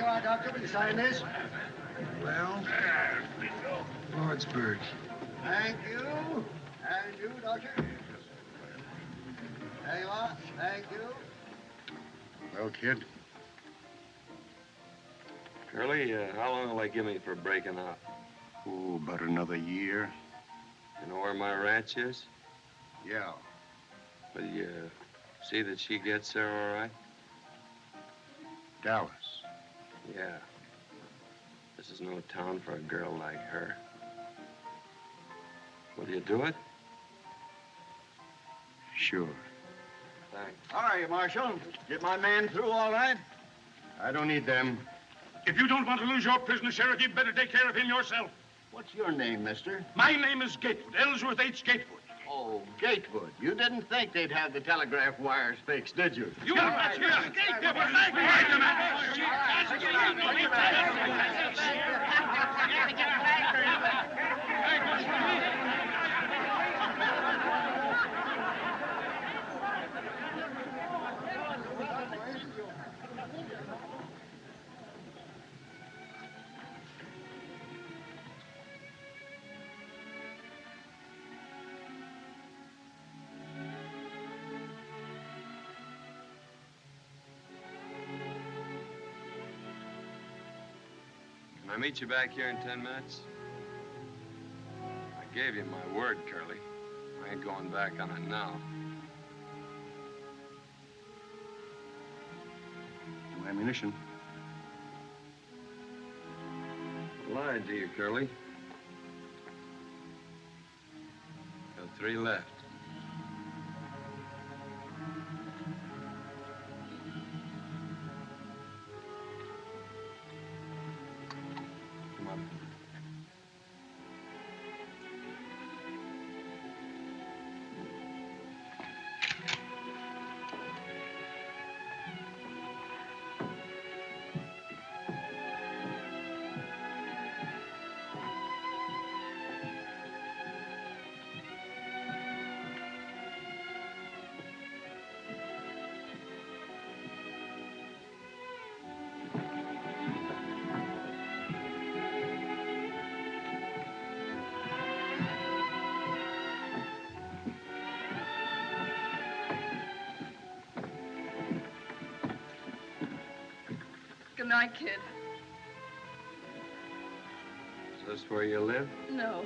are, Doctor. Will you sign this? Well, Lordsburg. Thank you. And you, Doctor. There you are. Thank you. Well, kid, Curly, how long will they give me for breaking out? oh, about another year. You know where my ranch is? Yeah. Will you see that she gets there all right? Dallas. Yeah. This is no town for a girl like her. Will you do it? Sure. Thanks. How are you, Marshal? Get my man through all right? I don't need them. If you don't want to lose your prisoner, Sheriff, you'd better take care of him yourself. What's your name, mister? My name is Gatewood, Ellsworth H. Gatewood. Oh, Gatewood. You didn't think they'd have the telegraph wires fixed, did you? You that's here. Gatewood, wait a Can I meet you back here in 10 minutes? I gave you my word, Curly. I ain't going back on it now. No ammunition. I lied to you, Curly. Got 3 left. Come on. Good night, kid. Is this where you live? No.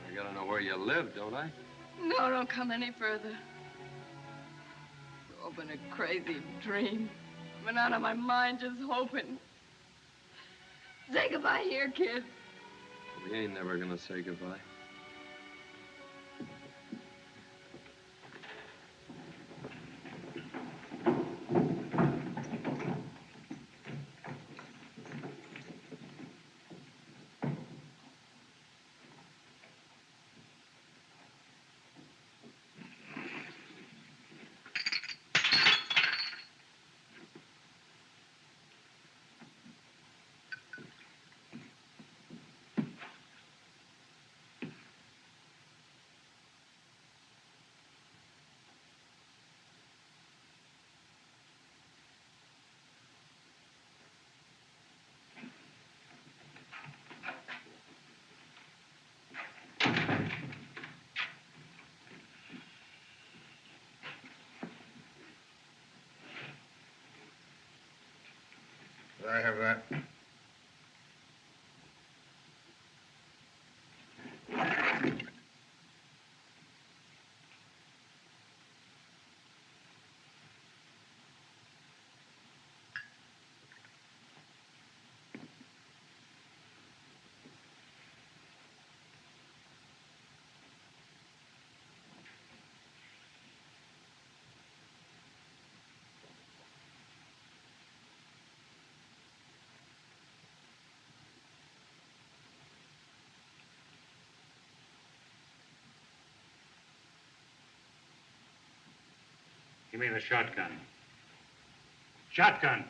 I gotta know where you live, don't I? No, don't come any further. It's all been a crazy dream. I've been out of my mind just hoping. Say goodbye here, kid. We ain't never gonna say goodbye. I have that. Give me the shotgun. Shotgun.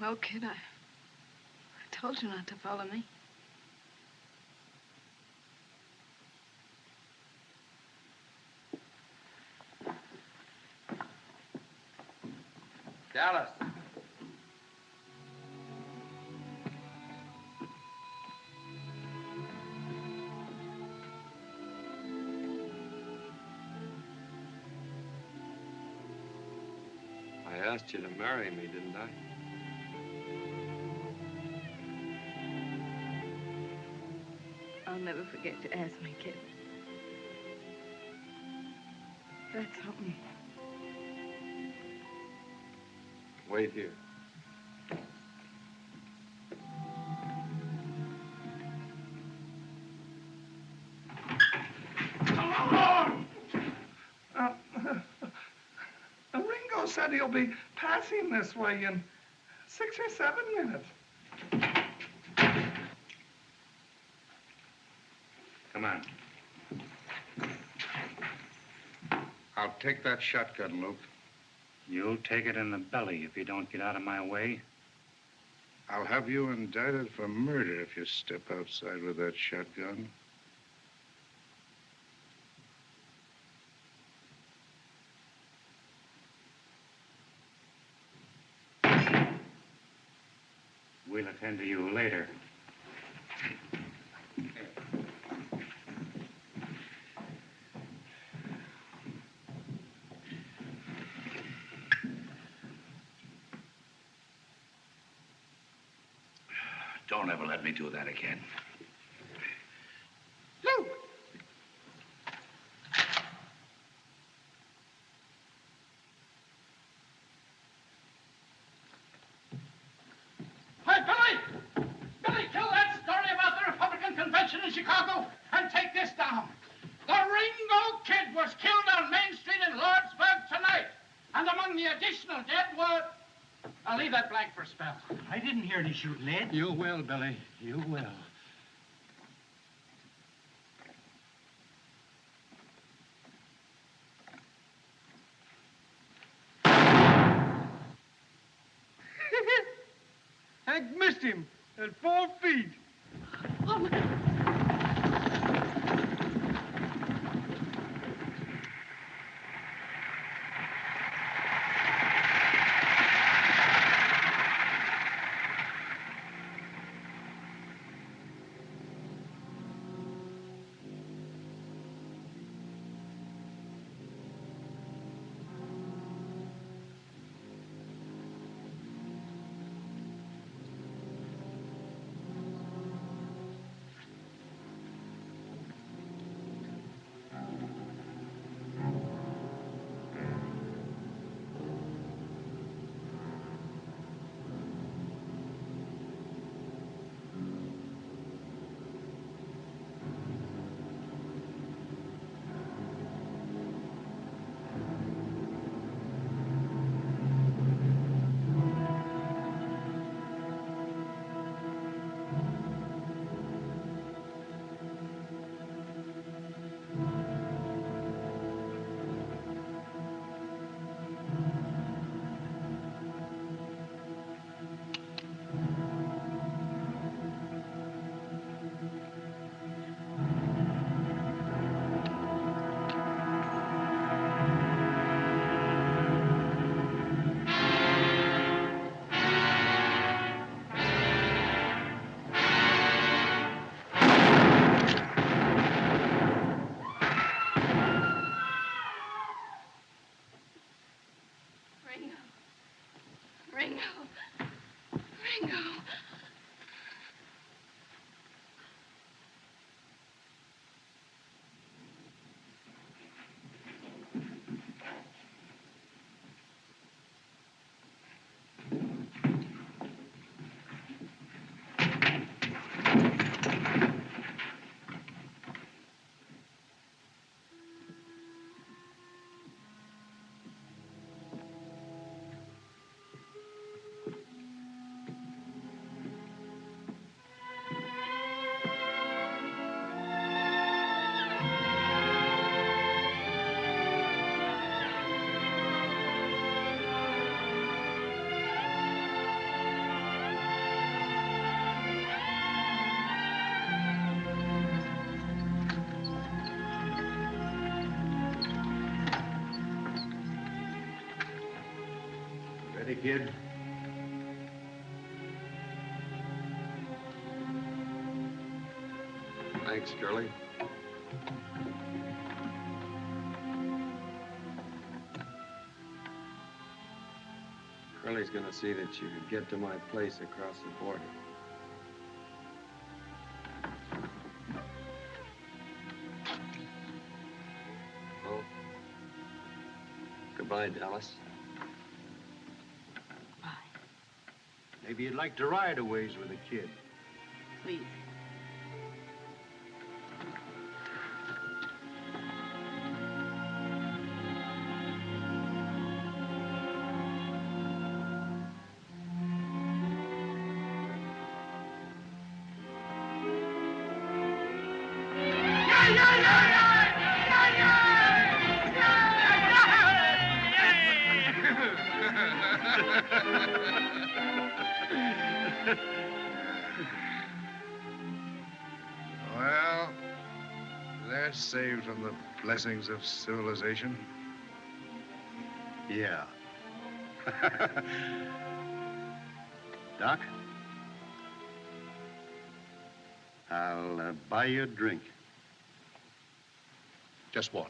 Well, kid, I told you not to follow me. Dallas. I asked you to marry me, didn't I? I'll never forget to ask me, kid. That's something. Wait here. Ringo said he'll be passing this way in 6 or 7 minutes. Come on. I'll take that shotgun, Luke. You'll take it in the belly if you don't get out of my way. I'll have you indicted for murder if you step outside with that shotgun. We'll attend to you later. Don't ever let me do that again. Luke! Hey, Billy! Billy, kill that story about the Republican convention in Chicago and take this down. The Ringo Kid was killed on Main Street in Lordsburg tonight. And among the additional dead were... I'll leave that blank for a spell. I didn't hear any shooting, Ed. You will, Billy. You will. Hank missed him at 4 feet. Oh, Ringo. Ringo. Ready, kid? Thanks, Curly. Curly's gonna see that you get to my place across the border. Well, goodbye, Dallas. Maybe you'd like to ride a ways with the kid. Please. Well, they're saved from the blessings of civilization. Yeah. Doc? I'll buy you a drink. Just one.